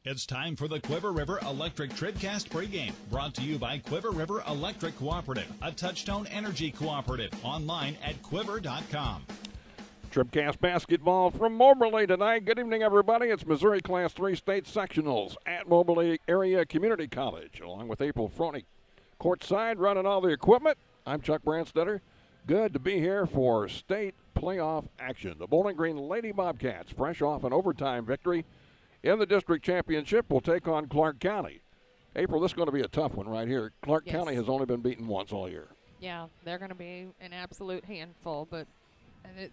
It's time for the Quiver River Electric TribCast pregame, brought to you by Quiver River Electric Cooperative, a Touchstone Energy Cooperative, online at quiver.com. TribCast basketball from Moberly tonight. Good evening, everybody. It's Missouri Class 3 state sectionals at Moberly Area Community College, along with April Froning. Courtside, running all the equipment. I'm Chuck Branstetter. Good to be here for state playoff action. The Bowling Green Lady Bobcats, fresh off an overtime victory in the district championship, will take on Clark County. April, this is going to be a tough one right here. Clark County has only been beaten once all year. Yeah, they're going to be an absolute handful, but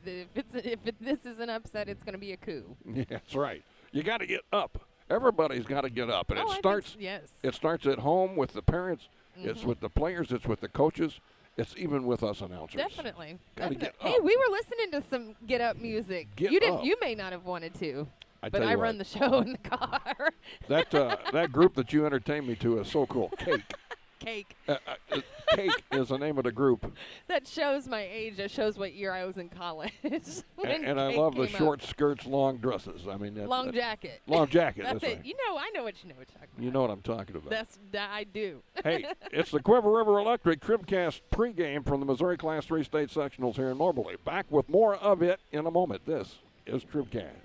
if this is an upset, it's going to be a coup. Yeah, that's right. You got to get up. Everybody's got to get up, and it starts at home with the parents. Mm-hmm. It's with the players. It's with the coaches. It's even with us announcers. Definitely. Gotta get up. Hey, we were listening to some get up music. You may not have wanted to. But I run the show in the car. That group that you entertained me to is so cool. Cake. Cake. Cake is the name of the group. That shows my age. That shows what year I was in college. and I love the short skirts, long dresses. I mean, long jacket. Long jacket. That's it. Right. I know what you're talking about. You know what I'm talking about. I do. Hey, it's the Quiver River Electric TribCast pregame from the Missouri Class 3 state sectionals here in Moberly. Back with more of it in a moment. This is TribCast.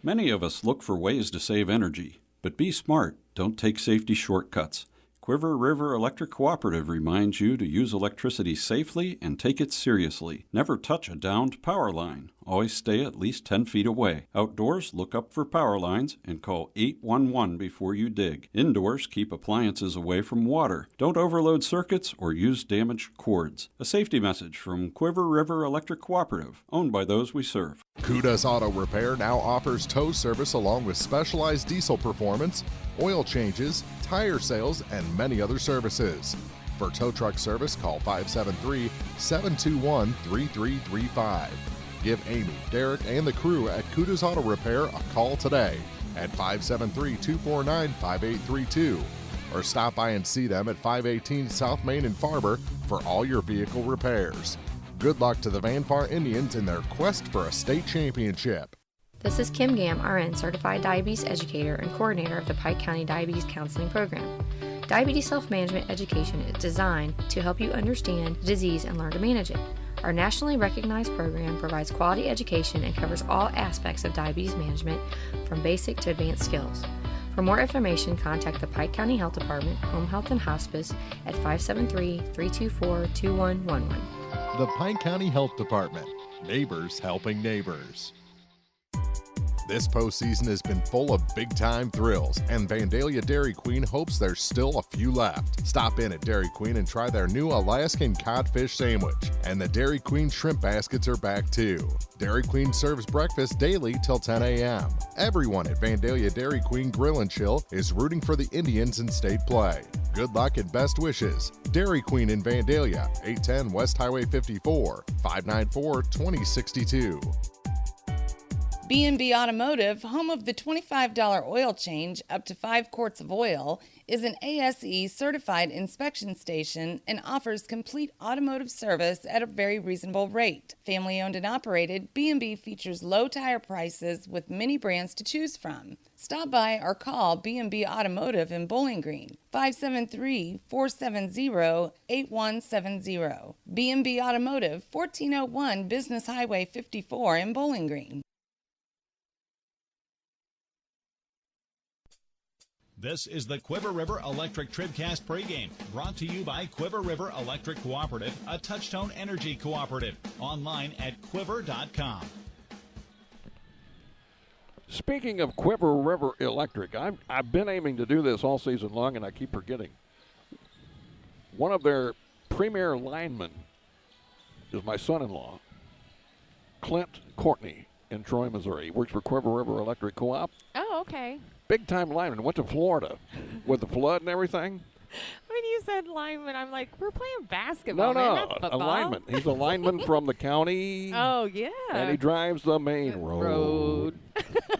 Many of us look for ways to save energy, but be smart. Don't take safety shortcuts. Quiver River Electric Cooperative reminds you to use electricity safely and take it seriously. Never touch a downed power line. Always stay at least 10 feet away. Outdoors, look up for power lines and call 811 before you dig. Indoors, keep appliances away from water. Don't overload circuits or use damaged cords. A safety message from Quiver River Electric Cooperative, owned by those we serve. Kudos Auto Repair now offers tow service along with specialized diesel performance, oil changes, tire sales, and many other services. For tow truck service, call 573-721-3335. Give Amy, Derek, and the crew at Kudos Auto Repair a call today at 573-249-5832 or stop by and see them at 518 South Main in Farber for all your vehicle repairs. Good luck to the Van Far Indians in their quest for a state championship. This is Kim Gam, RN, Certified Diabetes Educator and Coordinator of the Pike County Diabetes Counseling Program. Diabetes self-management education is designed to help you understand the disease and learn to manage it. Our nationally recognized program provides quality education and covers all aspects of diabetes management from basic to advanced skills. For more information, contact the Pike County Health Department, Home Health and Hospice at 573-324-2111. The Pike County Health Department. Neighbors helping neighbors. This postseason has been full of big-time thrills, and Vandalia Dairy Queen hopes there's still a few left. Stop in at Dairy Queen and try their new Alaskan Codfish Sandwich, and the Dairy Queen Shrimp Baskets are back too. Dairy Queen serves breakfast daily till 10 a.m. Everyone at Vandalia Dairy Queen Grill and Chill is rooting for the Indians in state play. Good luck and best wishes. Dairy Queen in Vandalia, 810 West Highway 54, 594-2062. B&B Automotive, home of the $25 oil change up to 5 quarts of oil, is an ASE certified inspection station and offers complete automotive service at a very reasonable rate. Family owned and operated, B&B features low tire prices with many brands to choose from. Stop by or call B&B Automotive in Bowling Green, 573-470-8170. B&B Automotive, 1401 Business Highway 54 in Bowling Green. This is the Quiver River Electric TribCast pregame, brought to you by Quiver River Electric Cooperative, a Touchstone Energy Cooperative, online at quiver.com. Speaking of Quiver River Electric, I've been aiming to do this all season long, and I keep forgetting. One of their premier linemen is my son-in-law, Clint Courtney, in Troy, Missouri. He works for Quiver River Electric Co-op. Oh, okay. Big-time lineman. Went to Florida with the flood and everything. When you said lineman, I'm like, we're playing basketball. No, a lineman. He's a lineman from the county. Oh, yeah. And he drives the main road.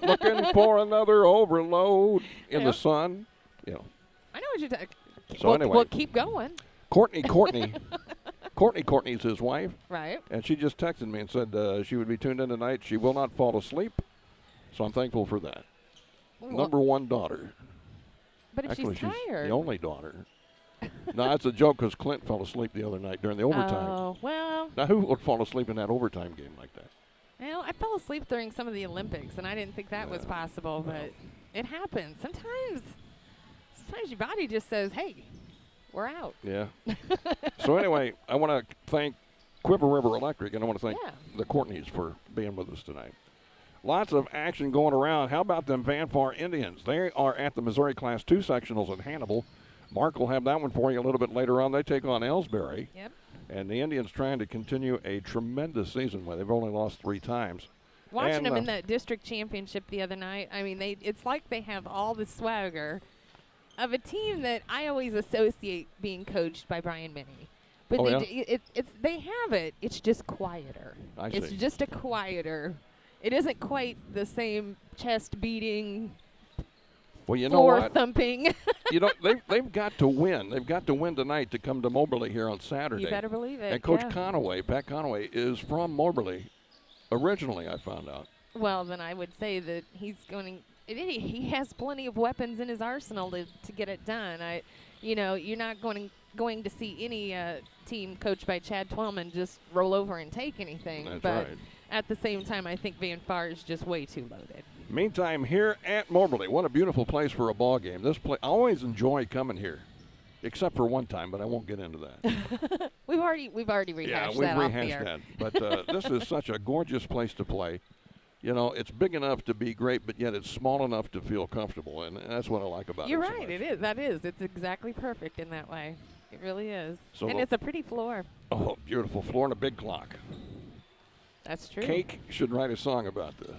Looking for another overload in the sun. You know. I know what you're talking. So anyway. Well, keep going. Courtney's his wife. Right. And she just texted me and said she would be tuned in tonight. She will not fall asleep. So I'm thankful for that. number one daughter. But if Actually, she's tired. The only daughter. No, that's a joke because Clint fell asleep the other night during the overtime. Oh, well. Now, who would fall asleep in that overtime game like that? Well, I fell asleep during some of the Olympics, and I didn't think that was possible, but it happens. Sometimes your body just says, hey, we're out. Yeah. So anyway, I want to thank Quiver River Electric, and I want to thank the Courtneys for being with us tonight. Lots of action going around. How about them Van Far Indians? They are at the Missouri Class 2 sectionals in Hannibal. Mark will have that one for you a little bit later on. They take on Ellsbury. Yep. And the Indians trying to continue a tremendous season where they've only lost 3 times. Watching them in that district championship the other night, I mean, it's like they have all the swagger of a team that I always associate being coached by Brian Minnie. But they have it. It's just quieter. It's just a quieter. It isn't quite the same chest beating, well, you know floor what? thumping. They've got to win. They've got to win tonight to come to Moberly here on Saturday. You better believe it. And Coach Conaway, Pat Conaway, is from Moberly originally, I found out. Well, then I would say that he has plenty of weapons in his arsenal to get it done. You're not going to see any team coached by Chad Twellman just roll over and take anything. That's but right. At the same time, I think Van Far is just way too loaded. Meantime, here at Moberly, what a beautiful place for a ball game. I always enjoy coming here, except for one time, but I won't get into that. We've already rehashed that off the air. Yeah, we've rehashed that. But this is such a gorgeous place to play. You know, it's big enough to be great, but yet it's small enough to feel comfortable, and that's what I like about it. You're so right. much. It is. That is. It's exactly perfect in that way. It really is. So and it's a pretty floor. Oh, beautiful floor and a big clock. That's true. Cake should write a song about this.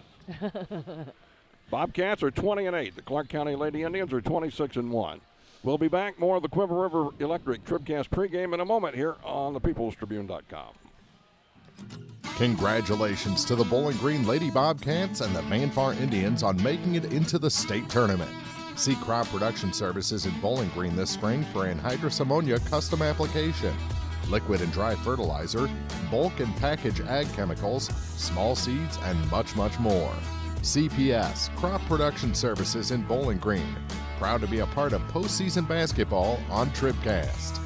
Bobcats are 20-8. The Clark County Lady Indians are 26-1. We'll be back. More of the Quiver River Electric TribCast pregame in a moment here on thepeoplestribune.com. Congratulations to the Bowling Green Lady Bobcats and the Van Far Indians on making it into the state tournament. See Crop Production Services in Bowling Green this spring for anhydrous ammonia custom application, liquid and dry fertilizer, bulk and package ag chemicals, small seeds, and much, much more. CPS, Crop Production Services in Bowling Green. Proud to be a part of postseason basketball on TribCast.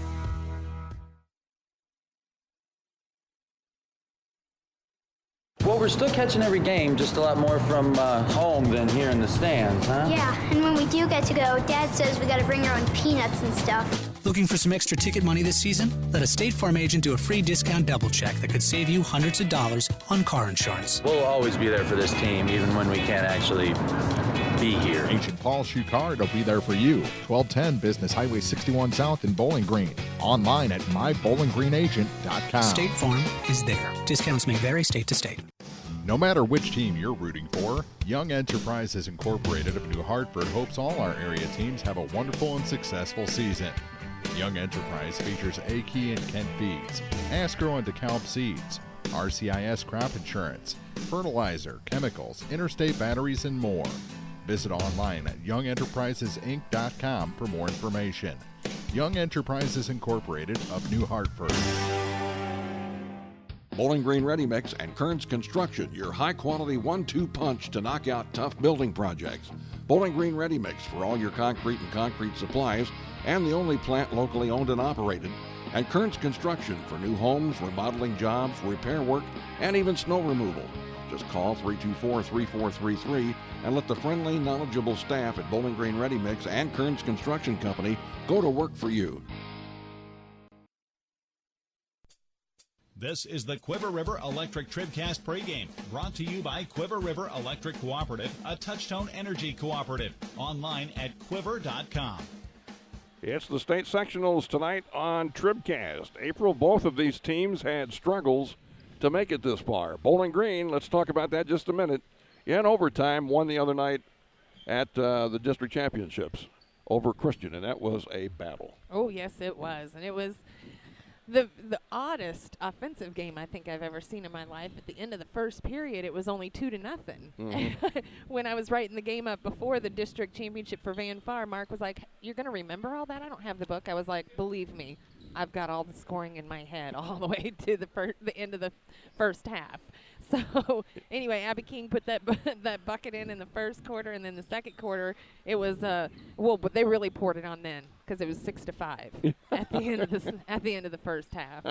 Well, we're still catching every game, just a lot more from home than here in the stands, huh? Yeah, and when we do get to go, Dad says we gotta bring our own peanuts and stuff. Looking for some extra ticket money this season? Let a State Farm agent do a free discount double check that could save you hundreds of dollars on car insurance. We'll always be there for this team, even when we can't actually be here. Agent Paul Schucard will be there for you. 1210 Business Highway 61 South in Bowling Green. Online at mybowlinggreenagent.com. State Farm is there. Discounts may vary state to state. No matter which team you're rooting for, Young Enterprises Incorporated of New Hartford hopes all our area teams have a wonderful and successful season. Young Enterprise features A-Key and Kent Feeds, Asgrow and DeKalb Seeds, RCIS Crop Insurance, fertilizer, chemicals, interstate batteries, and more. Visit online at youngenterprisesinc.com for more information. Young Enterprises Incorporated of New Hartford. Bowling Green Ready Mix and Kearns Construction, your high-quality 1-2 punch to knock out tough building projects. Bowling Green Ready Mix for all your concrete and concrete supplies, and the only plant locally owned and operated. And Kearns Construction for new homes, remodeling jobs, repair work, and even snow removal. Just call 324-3433 and let the friendly, knowledgeable staff at Bowling Green Ready Mix and Kearns Construction Company go to work for you. This is the Quiver River Electric TribCast pregame, brought to you by Quiver River Electric Cooperative, a Touchtone Energy cooperative. Online at quiver.com. It's the state sectionals tonight on TribCast. April, both of these teams had struggles to make it this far. Bowling Green, let's talk about that just a minute. In overtime, won the other night at the district championships over Christian, and that was a battle. Oh, yes, it was. And it was the oddest offensive game I think I've ever seen in my life. At the end of the first period, it was only 2-0. Mm-hmm. When I was writing the game up before the district championship for Van Far, Mark was like, "You're going to remember all that? I don't have the book." I was like, "Believe me, I've got all the scoring in my head all the way to the end of the first half." So anyway, Abby King put that that bucket in the first quarter, and then the second quarter it was but they really poured it on then because it was 6-5 at the end of the first half.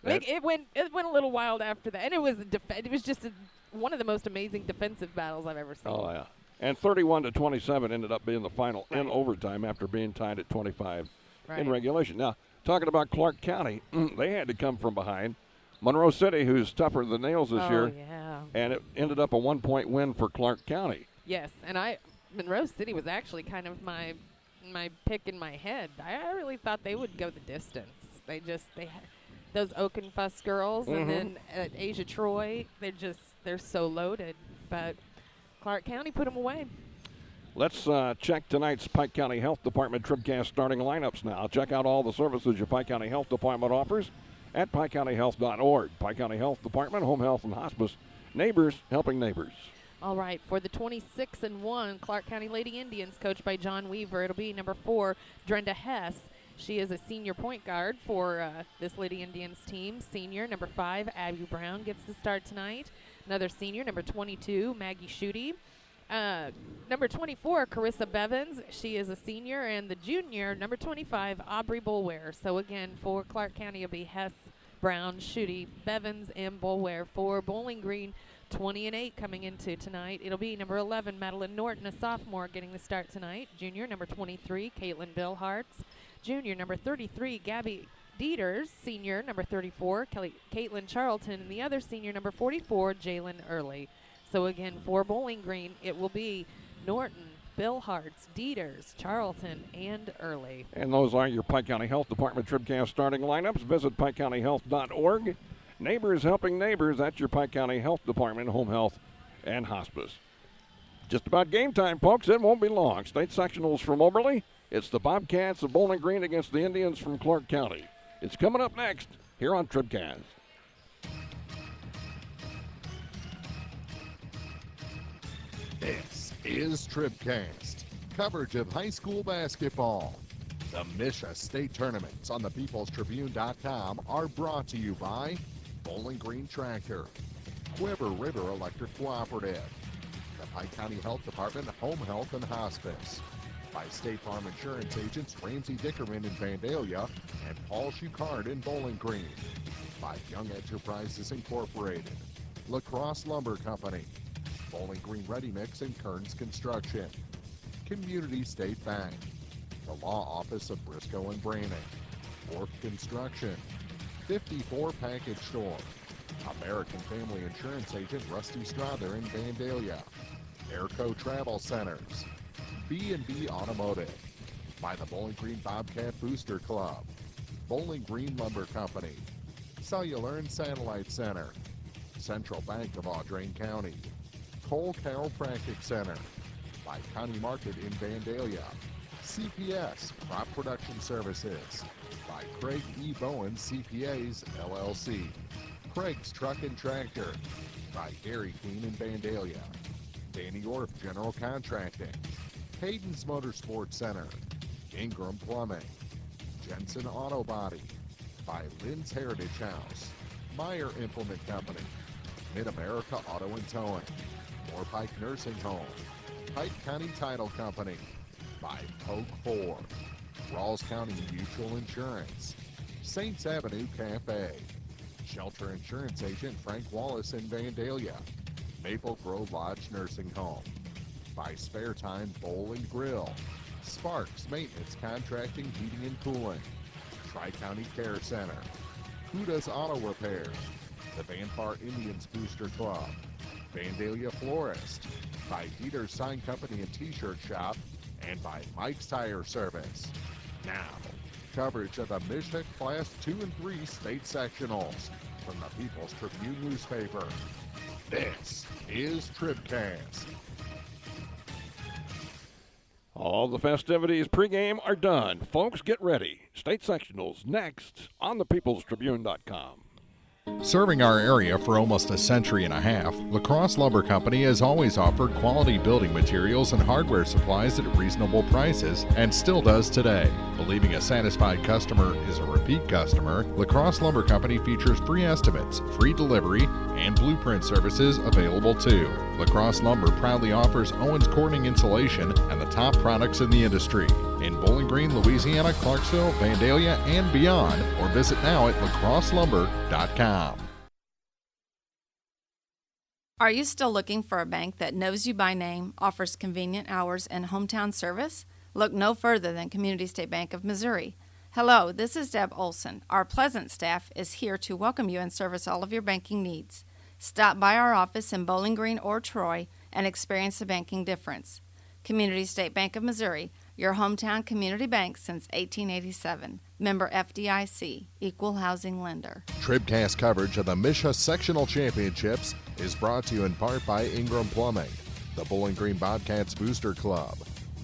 It went a little wild after that, and it was just one of the most amazing defensive battles I've ever seen. Oh yeah, and 31-27 ended up being the final in overtime after being tied at 25 in regulation. Now talking about Clark County, they had to come from behind. Monroe City, who's tougher than nails this year, and it ended up a 1-point win for Clark County. Yes, and Monroe City was actually kind of my pick in my head. I really thought they would go the distance. They had those Oakenfuss girls, and then at Asia Troy, they're so loaded. But Clark County put them away. Let's check tonight's Pike County Health Department TribCast starting lineups now. Check out all the services your Pike County Health Department offers at PikeCountyHealth.org. Pike County Health Department, Home Health and Hospice, neighbors helping neighbors. All right, for the 26-1 Clark County Lady Indians, coached by John Weaver, it'll be number 4, Drenda Hess. She is a senior point guard for this Lady Indians team. Senior, number 5, Abby Brown gets the start tonight. Another senior, number 22, Maggie Schutte. Number 24, Carissa Bevins. She is a senior. And the junior, number 25, Aubrey Bulware. So, again, for Clark County, it'll be Hess, Brown, Schutte, Bevins, and Bulware. For Bowling Green, 20-8 coming into tonight. It'll be number 11, Madeline Norton, a sophomore, getting the start tonight. Junior, number 23, Caitlin Billhartz. Junior, number 33, Gabby Dieters. Senior, number 34, Caitlin Charlton. And the other senior, number 44, Jalen Early. So, again, for Bowling Green, it will be Norton, Billhartz, Dieters, Charlton, and Early. And those are your Pike County Health Department TribCast starting lineups. Visit PikeCountyHealth.org. Neighbors helping neighbors. That's your Pike County Health Department, Home Health, and Hospice. Just about game time, folks. It won't be long. State sectionals from Moberly. It's the Bobcats of Bowling Green against the Indians from Clark County. It's coming up next here on TribCast. This is TribCast, coverage of high school basketball. The MSHSAA State Tournaments on thepeoplestribune.com are brought to you by Bowling Green Tractor, Quiver River Electric Cooperative, the Pike County Health Department, Home Health and Hospice, by State Farm Insurance agents Ramsey Dickerman in Vandalia and Paul Schuchard in Bowling Green, by Young Enterprises Incorporated, La Crosse Lumber Company, Bowling Green Ready Mix and Kearns Construction, Community State Bank, the Law Office of Briscoe and Brannon, Orf Construction, 54 Package Store, American Family Insurance agent Rusty Strother in Vandalia, Airco Travel Centers, B&B Automotive, by the Bowling Green Bobcat Booster Club, Bowling Green Lumber Company, Cellular and Satellite Center, Central Bank of Audrain County, Cole Chiropractic Center, by County Market in Vandalia, CPS Crop Production Services, by Craig E. Bowen CPAs LLC, Craig's Truck and Tractor, by Gary Keene in Vandalia, Danny Orff General Contracting, Hayden's Motorsports Center, Ingram Plumbing, Jensen Auto Body, by Lynn's Heritage House, Meyer Implement Company, Mid-America Auto and Towing, Moore Pike Nursing Home, Pike County Title Company, by Poke 4, Rawls County Mutual Insurance, Saints Avenue Cafe, Shelter Insurance Agent Frank Wallace in Vandalia, Maple Grove Lodge Nursing Home, by Spare Time Bowl and Grill, Sparks Maintenance Contracting Heating and Cooling, Tri-County Care Center, Kuda's Auto Repair, the Vanpar Indians Booster Club, Vandalia Florist, by Dieter's Sign Company and T-Shirt Shop, and by Mike's Tire Service. Now, coverage of the MSHSAA Class 2 and 3 state sectionals from the People's Tribune newspaper. This is TribCast. All the festivities pregame are done. Folks, get ready. State sectionals next on thepeoplestribune.com. Serving our area for almost a century and a half, La Crosse Lumber Company has always offered quality building materials and hardware supplies at reasonable prices and still does today. Believing a satisfied customer is a repeat customer, La Crosse Lumber Company features free estimates, free delivery, and blueprint services available too. La Crosse Lumber proudly offers Owens Corning insulation and the top products in the industry. In Bowling Green, Louisiana, Clarksville, Vandalia, and beyond, or visit now at lacrosselumber.com. Are you still looking for a bank that knows you by name, offers convenient hours, and hometown service? Look no further than Community State Bank of Missouri. Hello, this is Deb Olson. Our pleasant staff is here to welcome you and service all of your banking needs. Stop by our office in Bowling Green or Troy and experience the banking difference. Community State Bank of Missouri, your hometown community bank since 1887. Member FDIC, Equal Housing Lender. TribCast coverage of the MSHSAA Sectional Championships is brought to you in part by Ingram Plumbing, the Bowling Green Bobcats Booster Club,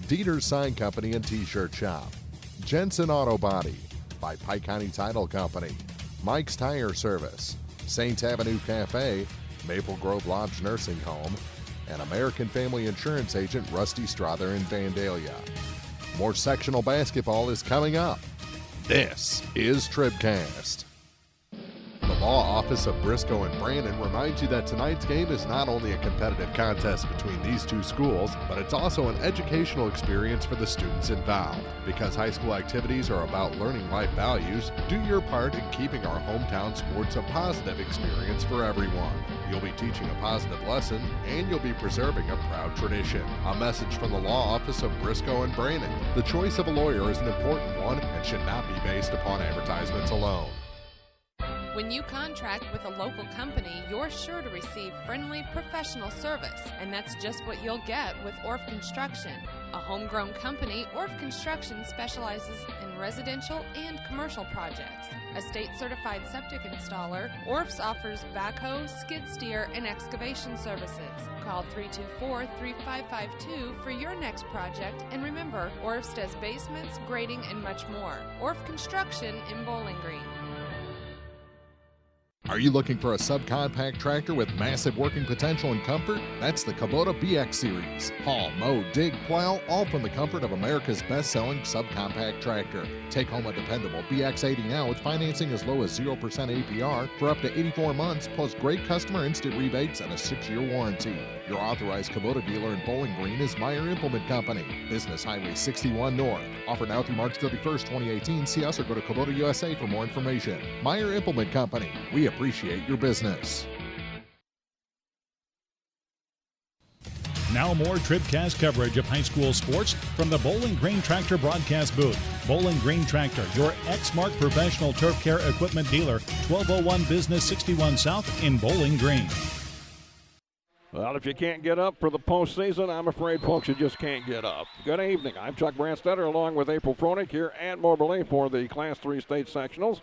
Dieter's Sign Company and T-Shirt Shop, Jensen Auto Body, by Pike County Title Company, Mike's Tire Service, St. Avenue Cafe, Maple Grove Lodge Nursing Home, and American Family Insurance Agent Rusty Strother in Vandalia. More sectional basketball is coming up. This is TribCast. The Law Office of Briscoe and Brandon reminds you that tonight's game is not only a competitive contest between these two schools, but it's also an educational experience for the students involved. Because high school activities are about learning life values, do your part in keeping our hometown sports a positive experience for everyone. You'll be teaching a positive lesson, and you'll be preserving a proud tradition. A message from the Law Office of Briscoe and Brandon. The choice of a lawyer is an important one and should not be based upon advertisements alone. When you contract with a local company, you're sure to receive friendly, professional service, and that's just what you'll get with Orff Construction. A homegrown company, Orff Construction specializes in residential and commercial projects. A state-certified septic installer, Orff's offers backhoe, skid steer, and excavation services. Call 324-3552 for your next project, and remember, Orff's does basements, grading, and much more. Orff Construction in Bowling Green. Are you looking for a subcompact tractor with massive working potential and comfort? That's the Kubota BX Series. Haul, mow, dig, plow, all from the comfort of America's best-selling subcompact tractor. Take home a dependable BX80 now with financing as low as 0% APR for up to 84 months, plus great customer instant rebates and a 6-year warranty. Your authorized Kubota dealer in Bowling Green is Meyer Implement Company, Business Highway 61 North. Offered now through March 31st, 2018. See us or go to Kubota USA for more information. Meyer Implement Company. We appreciate your business. Now more TribCast coverage of high school sports from the Bowling Green Tractor broadcast booth. Bowling Green Tractor, your Exmark professional turf care equipment dealer, 1201 Business 61 South in Bowling Green. Well, if you can't get up for the postseason, I'm afraid, folks, you just can't get up. Good evening. I'm Chuck Brandstetter along with April Froenig here at Moberly for the Class 3 state sectionals.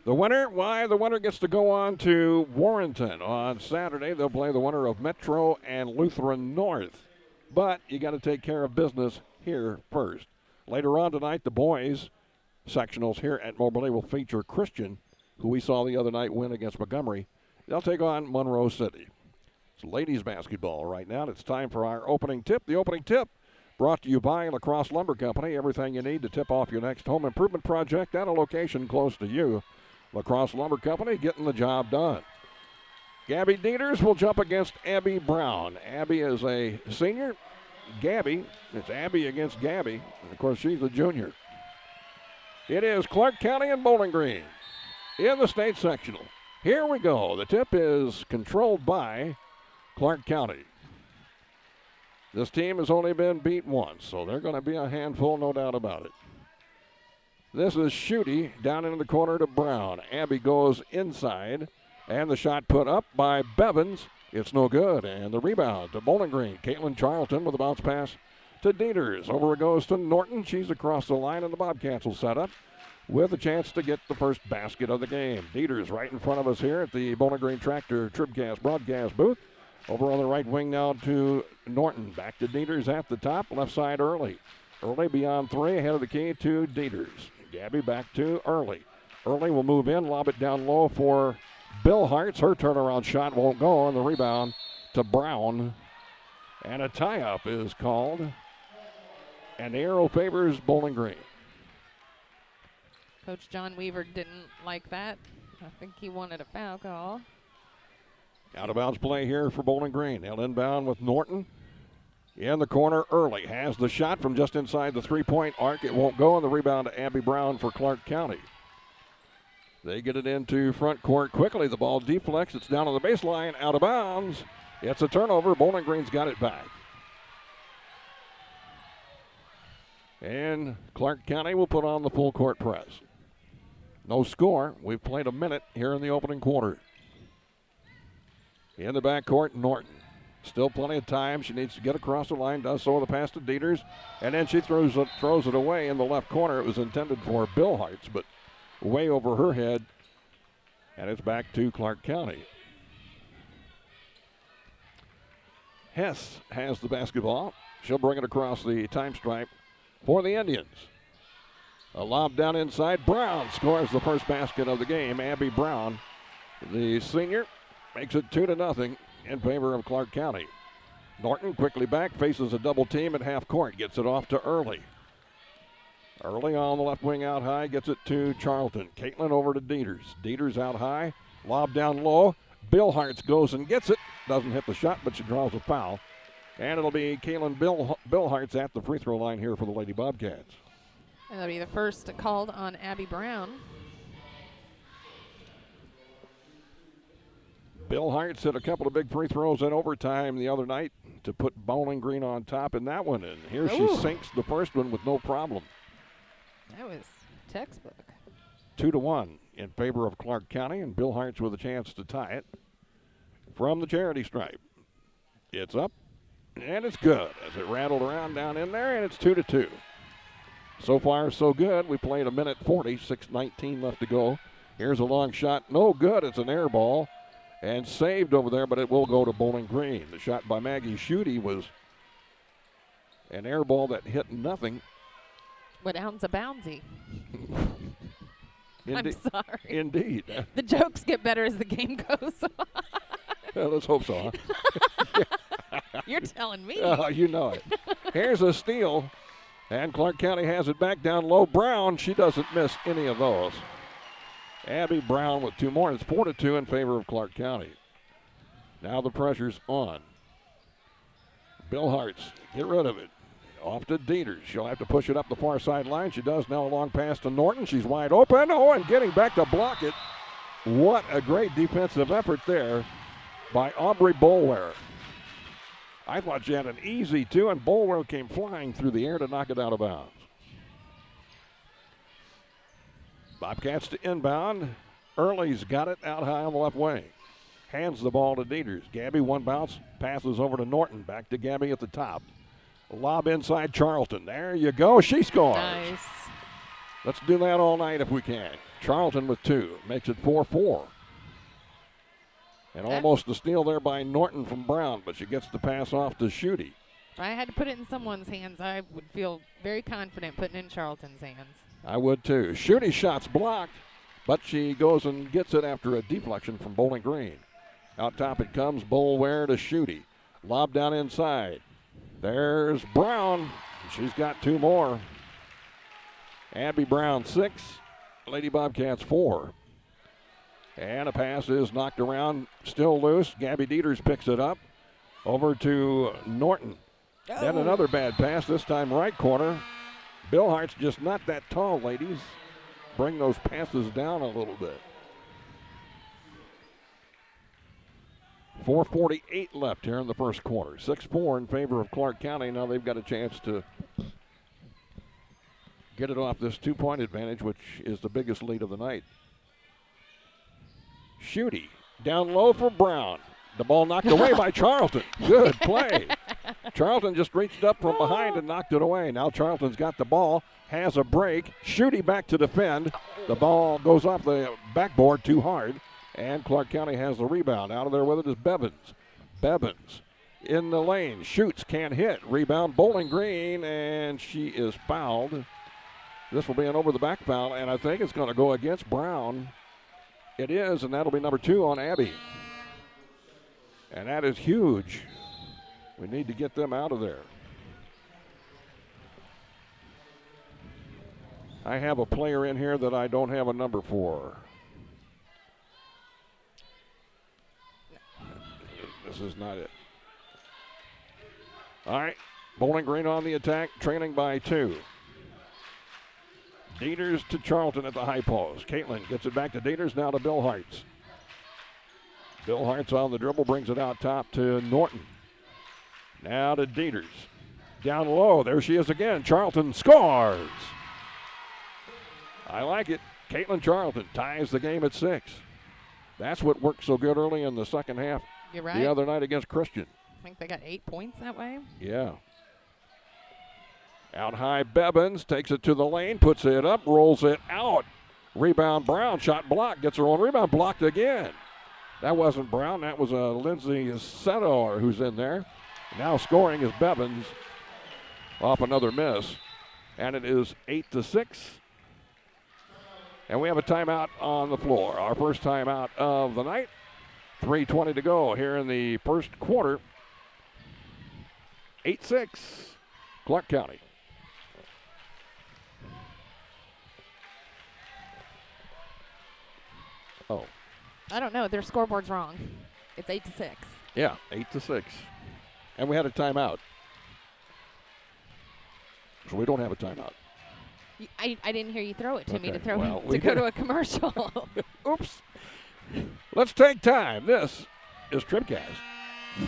The winner, the winner gets to go on to Warrenton on Saturday. They'll play the winner of Metro and Lutheran North. But you got to take care of business here first. Later on tonight, the boys sectionals here at Moberly will feature Christian, who we saw the other night win against Montgomery. They'll take on Monroe City. It's ladies basketball right now. It's time for our opening tip. The opening tip brought to you by La Crosse Lumber Company. Everything you need to tip off your next home improvement project at a location close to you. La Crosse Lumber Company getting the job done. Gabby Dieters will jump against Abby Brown. Abby is a senior. It's Abby against Gabby. And of course, she's a junior. It is Clark County and Bowling Green in the state sectional. Here we go. The tip is controlled by Clark County. This team has only been beat once, so they're going to be a handful, no doubt about it. This is Schutte down into the corner to Brown. Abby goes inside, and the shot put up by Bevins. It's no good, and the rebound to Bowling Green. Caitlin Charlton with a bounce pass to Dieters. Over it goes to Norton. She's across the line, and the Bobcats will set up with a chance to get the first basket of the game. Dieters right in front of us here at the Bowling Green Tractor TribCast broadcast booth. Over on the right wing now to Norton. Back to Dieters at the top, left side Early. Early beyond three, ahead of the key to Dieters. Gabby back to Early. Early will move in, lob it down low for Bill Hartz. Her turnaround shot won't go on the rebound to Brown. And a tie-up is called. And the arrow favors Bowling Green. Coach John Weaver didn't like that. I think he wanted a foul call. Out of bounds play here for Bowling Green. They'll inbound with Norton. In the corner, Early has the shot from just inside the three-point arc. It won't go on the rebound to Abby Brown for Clark County. They get it into front court quickly. The ball deflects. It's down on the baseline, out of bounds. It's a turnover. Bowling Green's got it back. And Clark County will put on the full court press. No score. We've played a minute here in the opening quarter. In the backcourt, Norton. Still plenty of time. She needs to get across the line. Does so with a pass to Dieters. And then she throws it away in the left corner. It was intended for Bill Hartz, but way over her head. And it's back to Clark County. Hess has the basketball. She'll bring it across the time stripe for the Indians. A lob down inside. Brown scores the first basket of the game. Abby Brown, the senior, makes it 2-0 in favor of Clark County. Norton quickly back, faces a double team at half court, gets it off to Early. Early on the left wing out high, gets it to Charlton. Caitlin over to Dieters. Dieters out high, lob down low. Bill Hartz goes and gets it. Doesn't hit the shot, but she draws a foul. And it'll be Caitlin Bill Hartz at the free throw line here for the Lady Bobcats. And that'll be the first called on Abby Brown. Bill Hartz hit a couple of big free throws in overtime the other night to put Bowling Green on top in that one. And here she sinks the first one with no problem. That was textbook. 2-1 in favor of Clark County, and Bill Hartz with a chance to tie it from the charity stripe. It's up, and it's good as it rattled around down in there, and it's 2-2. So far, so good. We played a minute 40, 6:19 left to go. Here's a long shot. No good. It's an air ball and saved over there, but it will go to Bowling Green. The shot by Maggie Schutte was an air ball that hit nothing. What ounce of bouncy? I'm sorry. Indeed. The jokes get better as the game goes on. Well, let's hope so, huh? You're telling me. You know it. Here's a steal, and Clark County has it back down low. Brown, she doesn't miss any of those. Abby Brown with two more. It's 4-2 in favor of Clark County. Now the pressure's on. Bill Hartz, get rid of it. Off to Dieters. She'll have to push it up the far sideline. She does now. A long pass to Norton. She's wide open. Oh, and getting back to block it. What a great defensive effort there by Aubrey Boulware. I thought she had an easy two, and Boulware came flying through the air to knock it out of bounds. Bobcats to inbound. Early's got it out high on the left wing. Hands the ball to Dieters. Gabby, one bounce, passes over to Norton. Back to Gabby at the top. Lob inside Charlton. There you go. She scores. Nice. Let's do that all night if we can. Charlton with two. Makes it 4-4. And almost a steal there by Norton from Brown, but she gets the pass off to Schutte. If I had to put it in someone's hands, I would feel very confident putting it in Charlton's hands. I would too. Schutte's shot's blocked, but she goes and gets it after a deflection from Bowling Green. Out top it comes. Boulware to Schutte. Lob down inside. There's Brown. She's got two more. Abby Brown 6, Lady Bobcats 4. And a pass is knocked around, still loose. Gabby Dieters picks it up. Over to Norton. Then another bad pass, this time right corner. Bill Hart's just not that tall, ladies. Bring those passes down a little bit. 4:48 left here in the first quarter. 6-4 in favor of Clark County. Now they've got a chance to get it off this two-point advantage, which is the biggest lead of the night. Schutte down low for Brown. The ball knocked away by Charlton. Good play. Charlton just reached up from behind and knocked it away. Now Charlton's got the ball, has a break. Schutte back to defend. The ball goes off the backboard too hard. And Clark County has the rebound. Out of there with it is Bevins. Bevins in the lane. Shoots, can't hit. Rebound Bowling Green, and she is fouled. This will be an over-the-back foul, and I think it's going to go against Brown. It is, and that'll be number 2 on Abby. And that is huge. We need to get them out of there. I have a player in here that I don't have a number for. This is not it. All right, Bowling Green on the attack, trailing by 2. Dieters to Charlton at the high post. Caitlin gets it back to Dieters, now to Bill Hartz. Bill Hartz on the dribble, brings it out top to Norton. Now to Dieters. Down low, there she is again. Charlton scores. I like it. Caitlin Charlton ties the game at 6. That's what worked so good early in the second half. You're right. The other night against Christian. I think they got 8 points that way. Yeah. Out high, Bevins takes it to the lane, puts it up, rolls it out. Rebound, Brown, shot blocked, gets her own rebound, blocked again. That wasn't Brown, that was Lindsay Sedor who's in there. Now scoring is Bevins off another miss. And it is 8-6. And we have a timeout on the floor. Our first timeout of the night. 3:20 to go here in the first quarter. 8-6, Clark County. Oh. I don't know. Their scoreboard's wrong. It's 8-6. Yeah, 8-6. And we had a timeout. So we don't have a timeout. I didn't hear you throw it to me to go to a commercial. Oops. Let's take time. This is TribCast.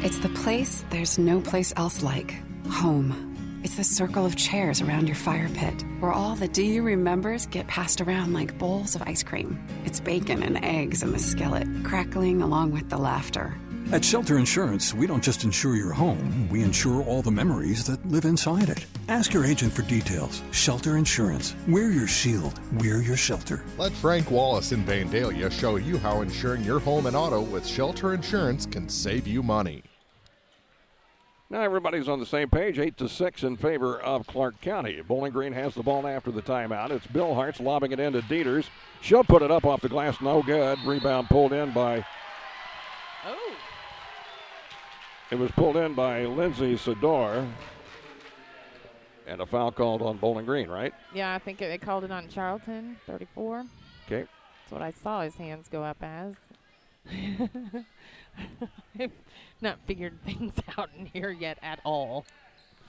It's the place there's no place else like. Home. It's the circle of chairs around your fire pit, where all the do you remembers get passed around like bowls of ice cream. It's bacon and eggs in the skillet, crackling along with the laughter. At Shelter Insurance, we don't just insure your home, we insure all the memories that live inside it. Ask your agent for details. Shelter Insurance. We're your shield. We're your shelter. Let Frank Wallace in Vandalia show you how insuring your home and auto with Shelter Insurance can save you money. Now everybody's on the same page, 8-6 in favor of Clark County. Bowling Green has the ball after the timeout. It's Bill Hartz lobbing it into Dieters. She'll put it up off the glass, no good. Rebound pulled in by... Oh. It was pulled in by Lindsay Sedor. And a foul called on Bowling Green, right? Yeah, I think they called it on Charlton, 34. Okay. That's what I saw his hands go up as. I've not figured things out in here yet at all.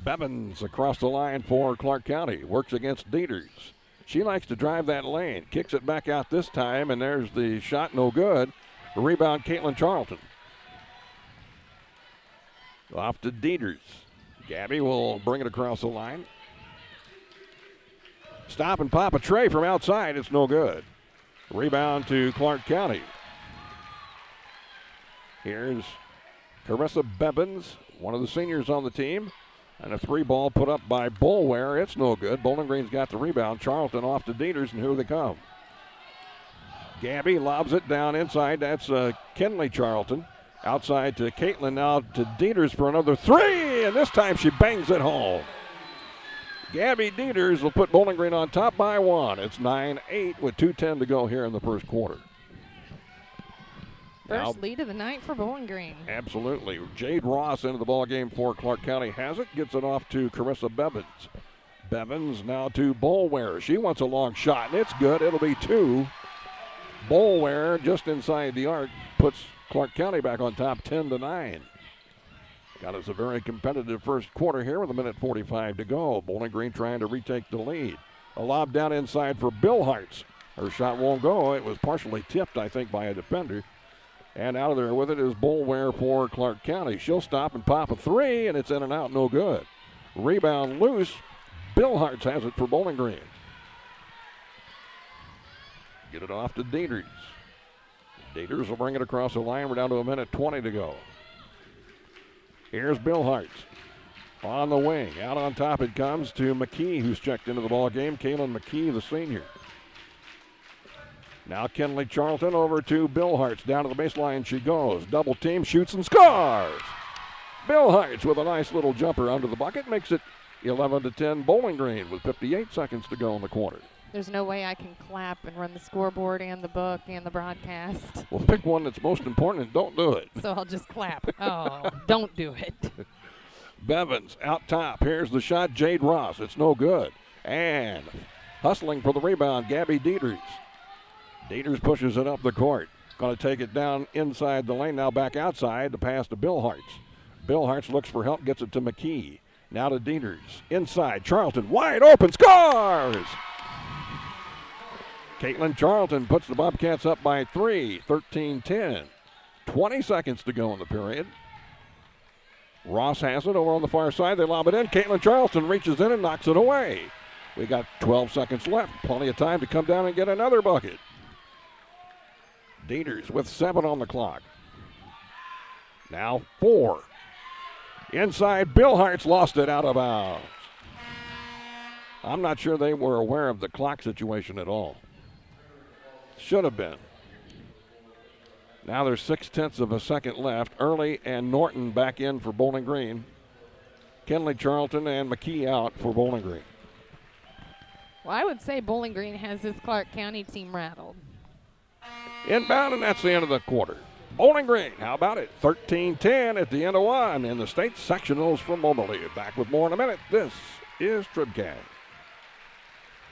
Bevins across the line for Clark County. Works against Dieters. She likes to drive that lane. Kicks it back out this time, and there's the shot, no good. Rebound, Caitlin Charlton. Off to Dieters. Gabby will bring it across the line. Stop and pop a tray from outside. It's no good. Rebound to Clark County. Here's Carissa Bevins, one of the seniors on the team. And a 3-ball put up by Boulware. It's no good. Bowling Green's got the rebound. Charlton off to Dieters, and here they come. Gabby lobs it down inside. That's Kenley Charlton. Outside to Caitlin, now to Dieters for another 3, and this time she bangs it home. Gabby Dieters will put Bowling Green on top by 1. It's 9-8 with 2:10 to go here in the first quarter. First lead of the night for Bowling Green. Absolutely. Jade Ross into the ball game for Clark County has it. Gets it off to Carissa Bevins. Bevins now to Boulware. She wants a long shot, and it's good. It'll be 2. Boulware just inside the arc puts Clark County back on top 10-9. Got us a very competitive first quarter here with 1:45 to go. Bowling Green trying to retake the lead. A lob down inside for Bill Hartz. Her shot won't go. It was partially tipped, I think, by a defender. And out of there with it is Boulware for Clark County. She'll stop and pop a 3, and it's in and out, no good. Rebound loose. Bill Hartz has it for Bowling Green. Get it off to Dieters. Dieters will bring it across the line. We're down to 1:20 to go. Here's Bill Hartz on the wing. Out on top it comes to McKee, who's checked into the ball game. Kaylin McKee, the senior. Now Kenley Charlton over to Bill Hartz. Down to the baseline she goes. Double team, shoots and scores. Bill Hartz with a nice little jumper under the bucket. Makes it 11-10 Bowling Green with 58 seconds to go in the quarter. There's no way I can clap and run the scoreboard and the book and the broadcast. Well, pick one that's most important and don't do it. So I'll just clap. Oh, don't do it. Bevins out top. Here's the shot, Jade Ross. It's no good. And hustling for the rebound, Gabby Dieters. Dieters pushes it up the court. Going to take it down inside the lane, now back outside. The pass to Bill Hartz. Bill Hartz looks for help, gets it to McKee. Now to Dieters. Inside, Charlton, wide open, scores! Caitlin Charlton puts the Bobcats up by 3, 13-10. 20 seconds to go in the period. Ross has it over on the far side. They lob it in. Caitlin Charlton reaches in and knocks it away. We got 12 seconds left. Plenty of time to come down and get another bucket. Dieters with 7 on the clock. Now 4. Inside, Bill Hartz lost it out of bounds. I'm not sure they were aware of the clock situation at all. Should have been. Now there's 0.6 of a second left. Early and Norton back in for Bowling Green. Kenley Charlton and McKee out for Bowling Green. Well, I would say Bowling Green has this Clark County team rattled. Inbound, and that's the end of the quarter. Bowling Green, how about it? 13-10 at the end of one in the state sectionals from Moberly. Back with more in a minute. This is TribCast.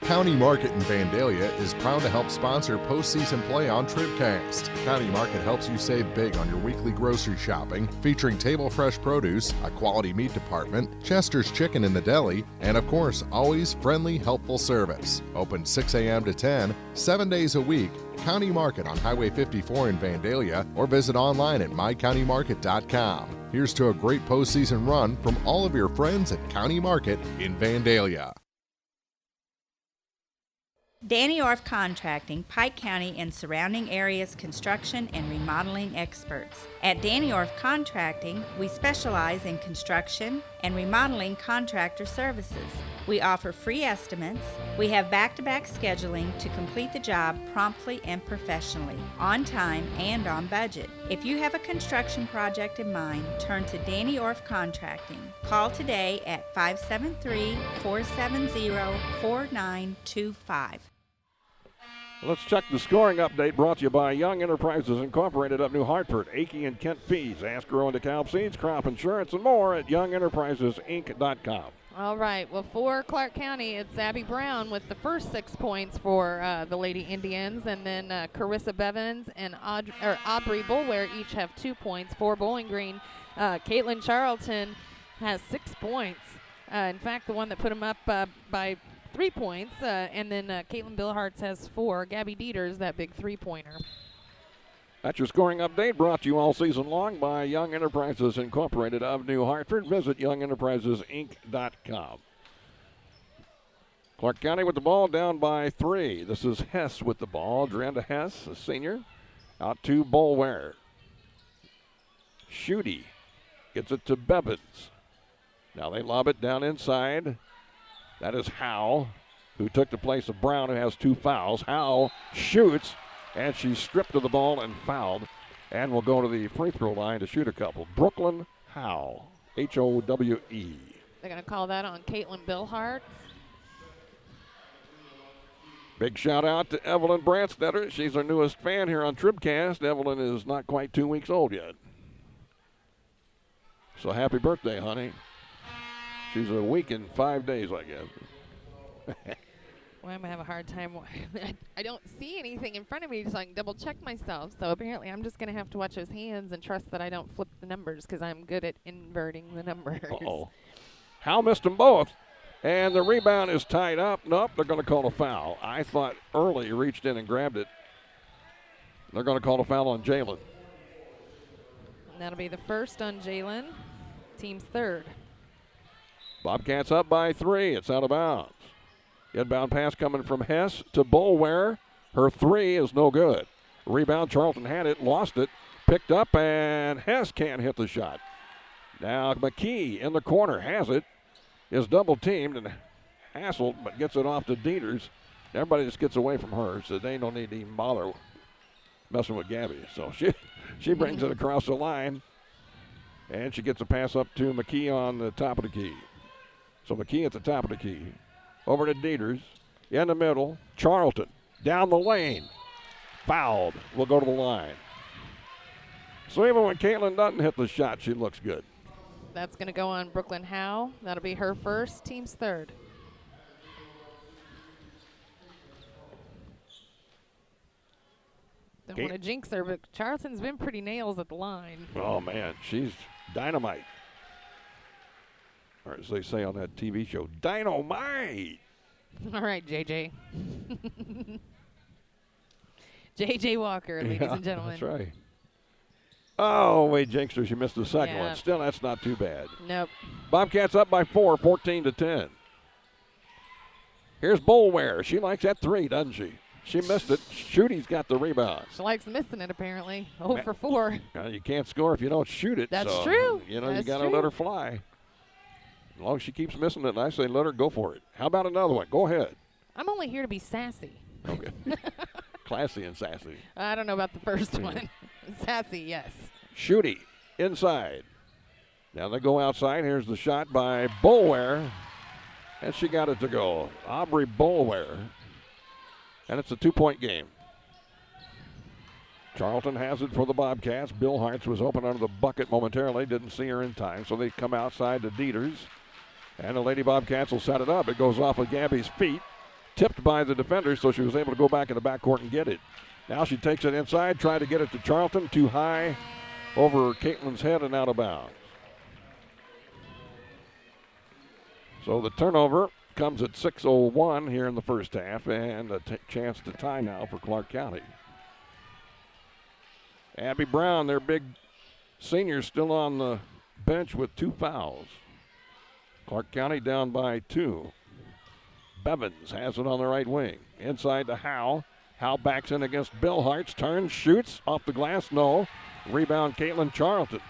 County Market in Vandalia is proud to help sponsor postseason play on TribCast. County Market helps you save big on your weekly grocery shopping, featuring table fresh produce, a quality meat department, Chester's Chicken in the deli, and of course, always friendly, helpful service. Open 6 a.m. to 10, 7 days a week. County Market on Highway 54 in Vandalia, or visit online at mycountymarket.com. Here's to a great postseason run from all of your friends at County Market in Vandalia. Danny Orff Contracting, Pike County and surrounding areas construction and remodeling experts. At Danny Orff Contracting, we specialize in construction and remodeling contractor services. We offer free estimates. We have back-to-back scheduling to complete the job promptly and professionally, on time and on budget. If you have a construction project in mind, turn to Danny Orff Contracting. Call today at 573-470-4925. Let's check the scoring update brought to you by Young Enterprises Incorporated of New Hartford, Akey and Kent Fees, Ask Grow and DeKalb Seeds, Crop Insurance, and more at YoungEnterprisesInc.com. All right. Well, for Clark County, it's Abby Brown with the first 6 points for the Lady Indians, and then Carissa Bevins and Aubrey Boulware each have 2 points. For Bowling Green, Caitlin Charlton has 6 points. In fact, the one that put them up by 3 points, and then Caitlin Billhartz has 4. Gabby Dieters, that big 3-pointer. That's your scoring update brought to you all season long by Young Enterprises Incorporated of New Hartford. Visit YoungEnterprisesInc.com. Clark County with the ball down by 3. This is Hess with the ball. Dranda Hess, a senior, out to Boulware. Schutte gets it to Bevins. Now they lob it down inside. That is Howe, who took the place of Brown, who has 2 fouls. Howe shoots, and she's stripped of the ball and fouled, and will go to the free throw line to shoot a couple. Brooklyn Howe, Howe. They're going to call that on Caitlin Billhartz. Big shout out to Evelyn Brandstetter. She's our newest fan here on TribCast. Evelyn is not quite 2 weeks old yet. So happy birthday, honey. She's a week and 5 days, I guess. Well, I'm going to have a hard time. I don't see anything in front of me so I can double check myself. So apparently I'm just going to have to watch those hands and trust that I don't flip the numbers because I'm good at inverting the numbers. Uh-oh. Howe missed them both. And the rebound is tied up. Nope, they're going to call a foul. I thought Early reached in and grabbed it. They're going to call a foul on Jalen. And that'll be the first on Jalen. Team's third. Bobcats up by 3. It's out of bounds. Inbound pass coming from Hess to Boulware. Her 3 is no good. Rebound, Charlton had it, lost it, picked up, and Hess can't hit the shot. Now McKee in the corner has it, is double teamed and hassled, but gets it off to Dieters. Everybody just gets away from her, so they don't need to even bother messing with Gabby. So she brings it across the line, and she gets a pass up to McKee on the top of the key. So McKee at the top of the key. Over to Dieters. in the middle. Charlton down the lane. Fouled. Will go to the line. So even when Caitlin doesn't hit the shot, she looks good. That's going to go on Brooklyn Howe. That'll be her first, team's third. Don't want to jinx her, but Charlton's been pretty nails at the line. Oh, man, she's dynamite. Or as they say on that TV show, dynamite. All right, JJ. JJ Walker, ladies and gentlemen. That's right. Oh, wait, jinxed her. She missed the second one. Still, that's not too bad. Nope. Bobcats up by 4, 14-10. Here's Boulware. She likes that three, doesn't she? She missed it. Shooty's got the rebound. She likes missing it, apparently. 0 for 4. You can't score if you don't shoot it. That's true. You got to let her fly. As long as she keeps missing it, I say let her go for it. How about another one? Go ahead. I'm only here to be sassy. Okay. Classy and sassy. I don't know about the first one. Sassy, yes. Shooty inside. Now they go outside. Here's the shot by Boulware. And she got it to go. Aubrey Boulware. And it's a 2-point game. Charlton has it for the Bobcats. Bill Hartz was open under the bucket momentarily. Didn't see her in time, so they come outside to Dieters. And the Lady Bobcats will set it up. It goes off of Gabby's feet. Tipped by the defender, so she was able to go back in the backcourt and get it. Now she takes it inside, tried to get it to Charlton. Too high over Caitlin's head and out of bounds. So the turnover comes at 6:01 here in the first half, and a chance to tie now for Clark County. Abby Brown, their big senior, still on the bench with 2 fouls. Clark County down by 2. Bevins has it on the right wing. Inside to Howe. Howe backs in against Bill Hartz. Turns, shoots. Off the glass, no. Rebound, Caitlin Charlton.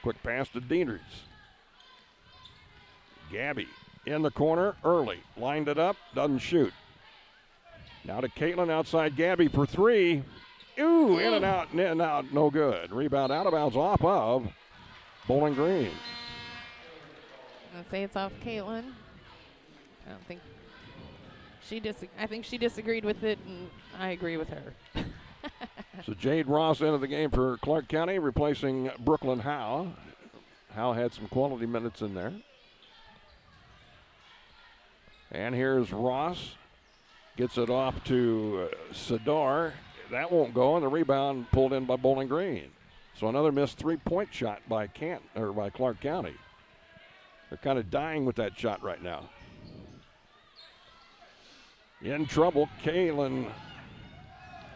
Quick pass to Dieters. Gabby in the corner early. Lined it up, doesn't shoot. Now to Caitlin outside Gabby for 3. Ooh, in and out, no good. Rebound out of bounds off of Bowling Green. I'd say it's off Caitlin. I don't think I think she disagreed with it, and I agree with her. So Jade Ross into the game for Clark County, replacing Brooklyn Howe. Howe had some quality minutes in there. And here's Ross. Gets it off to Sadar. That won't go, and the rebound pulled in by Bowling Green. So another missed 3-point shot by Clark County. They're kind of dying with that shot right now. In trouble, Caitlin.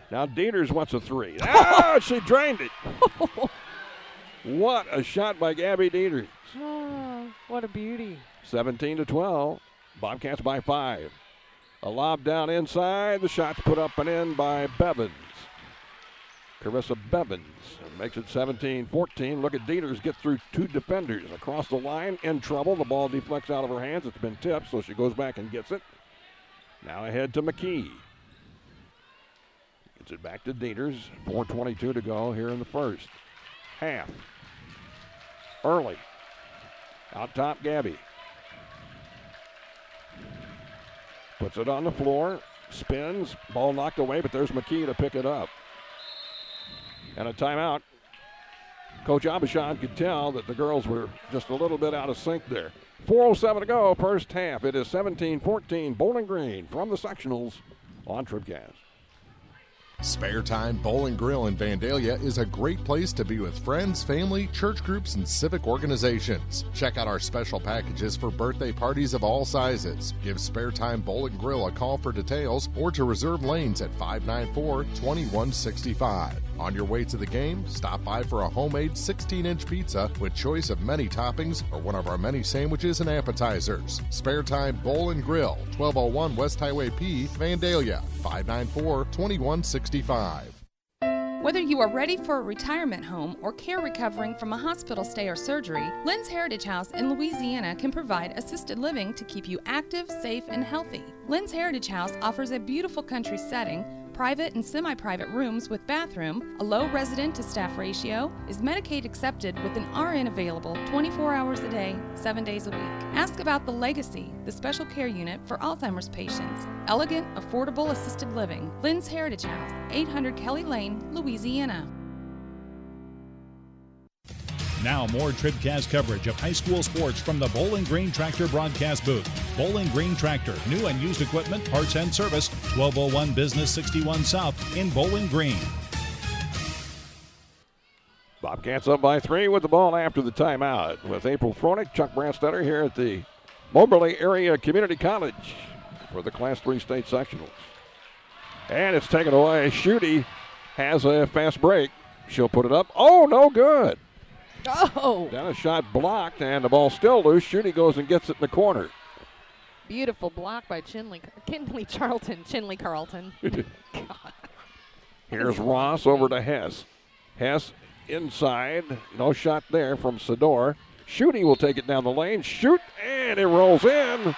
Now Dieters wants a 3. Ah, she drained it. What a shot by Gabby Dieters. Oh, what a beauty. 17-12. Bobcats by 5. A lob down inside. The shot's put up and in by Bevins. Carissa Bevins makes it 17-14. Look at Dieters get through 2 defenders. Across the line, in trouble. The ball deflects out of her hands. It's been tipped, so she goes back and gets it. Now ahead to McKee. Gets it back to Dieters. 4:22 to go here in the first half. Early. Out top, Gabby. Puts it on the floor. Spins. Ball knocked away, but there's McKee to pick it up. And a timeout. Coach Abishad could tell that the girls were just a little bit out of sync there. 4:07 to go, first half. It is 17-14, Bowling Green from the sectionals on TribCast. Spare Time Bowl & Grill in Vandalia is a great place to be with friends, family, church groups, and civic organizations. Check out our special packages for birthday parties of all sizes. Give Spare Time Bowl & Grill a call for details or to reserve lanes at 594-2165. On your way to the game, stop by for a homemade 16-inch pizza with choice of many toppings or one of our many sandwiches and appetizers. Spare Time Bowl & Grill, 1201 West Highway P, Vandalia, 594-2165. Whether you are ready for a retirement home or care recovering from a hospital stay or surgery, Lynn's Heritage House in Louisiana can provide assisted living to keep you active, safe, and healthy. Lynn's Heritage House offers a beautiful country setting, private and semi-private rooms with bathroom, a low resident to staff ratio, is Medicaid accepted with an RN available 24 hours a day, 7 days a week. Ask about the Legacy, the special care unit for Alzheimer's patients. Elegant, affordable assisted living. Lynn's Heritage House, 800 Kelly Lane, Louisiana. Now more TribCast coverage of high school sports from the Bowling Green Tractor broadcast booth. Bowling Green Tractor, new and used equipment, parts and service, 1201 Business 61 South in Bowling Green. Bobcats up by 3 with the ball after the timeout with April Froelich, Chuck Branstetter here at the Moberly Area Community College for the Class 3 state sectionals. And it's taken away. Schutte has a fast break. She'll put it up. Oh, no good. Oh! Down a shot blocked, and the ball still loose. Schutte goes and gets it in the corner. Beautiful block by Kinley Carlton. Here's Ross over to Hess. Hess inside. No shot there from Sador. Schutte will take it down the lane. Shoot, and it rolls in.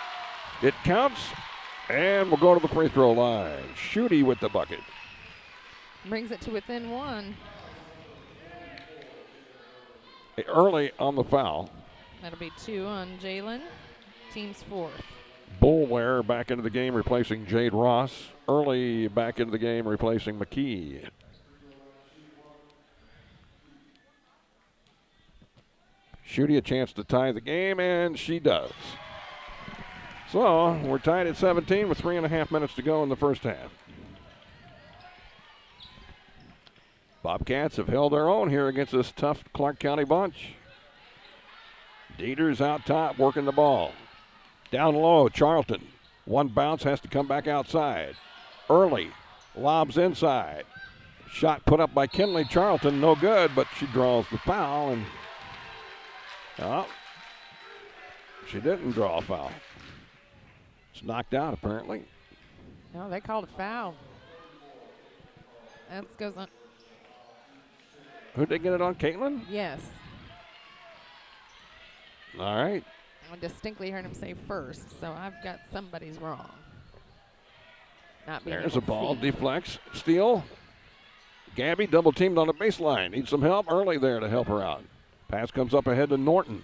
It counts, and we'll go to the free throw line. Schutte with the bucket. Brings it to within 1. Early on the foul. That'll be 2 on Jalen. Team's 4th. Boulware back into the game replacing Jade Ross. Early back into the game replacing McKee. Schutte a chance to tie the game, and she does. So we're tied at 17 with 3.5 minutes to go in the first half. Bobcats have held their own here against this tough Clark County bunch. Dieters out top working the ball. Down low, Charlton. One bounce has to come back outside. Early lobs inside. Shot put up by Kinley Charlton, no good, but she draws the foul, and she didn't draw a foul. It's knocked out apparently. No, they called a foul. That goes on. Who'd they get it on, Caitlin? Yes. All right. I distinctly heard him say first, so I've got somebody's wrong. Not being There's a ball, see. deflects, steal. Gabby double teamed on the baseline. Needs some help early there to help her out. Pass comes up ahead to Norton.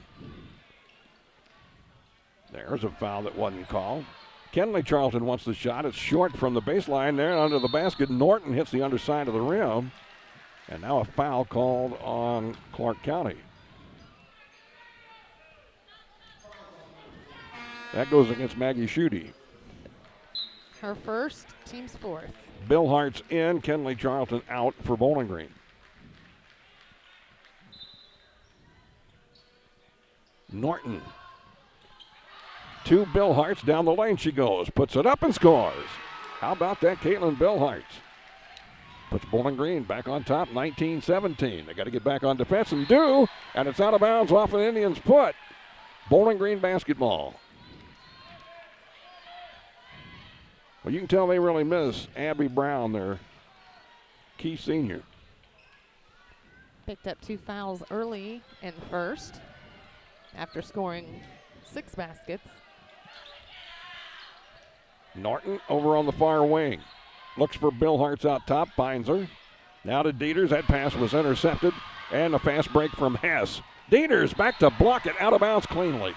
There's a foul that wasn't called. Kenley Charlton wants the shot. It's short from the baseline there under the basket. Norton hits the underside of the rim. And now a foul called on Clark County. That goes against Maggie Schutte. Her first, team's 4th. Bill Hart's in, Kenley Charlton out for Bowling Green. Norton. 2 Bill Harts, down the lane she goes. Puts it up and scores. How about that, Caitlin Bill Harts? Puts Bowling Green back on top, 19-17. They got to get back on defense and do, and it's out of bounds off an Indians' foot. Bowling Green basketball. Well, you can tell they really miss Abby Brown, their key senior. Picked up 2 fouls early in the first after scoring 6 baskets. Norton over on the far wing. Looks for Bill Hart's out top, finds her. Now to Dieters. That pass was intercepted. And a fast break from Hess. Dieters back to block it out of bounds cleanly.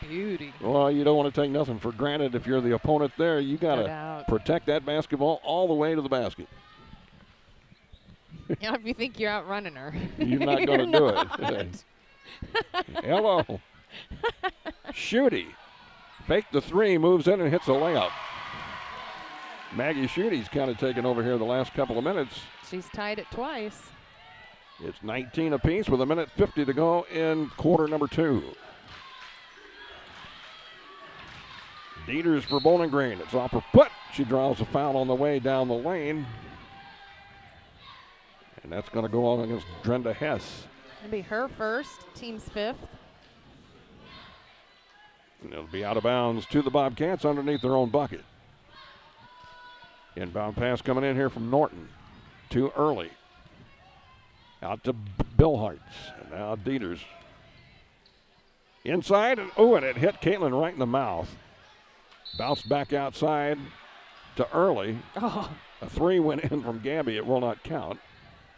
Beauty. Well, you don't want to take nothing for granted if you're the opponent there. You got to protect that basketball all the way to the basket. Yeah, if you think you're outrunning her. You're not going to do it. Hello. Schutte. Fake the 3, moves in and hits a layup. Maggie Schutte's kind of taken over here the last couple of minutes. She's tied it twice. It's 19 apiece with 1:50 to go in quarter number 2. Dieters for Bowling Green. It's off her foot. She draws a foul on the way down the lane. And that's going to go on against Drenda Hess. It'll be her first, team's 5th. And it'll be out of bounds to the Bobcats underneath their own bucket. Inbound pass coming in here from Norton. Too early. Out to Bill Hartz. And now Dieters. Inside, and it hit Caitlin right in the mouth. Bounced back outside. to Early. Oh. A 3 went in from Gabby. It will not count.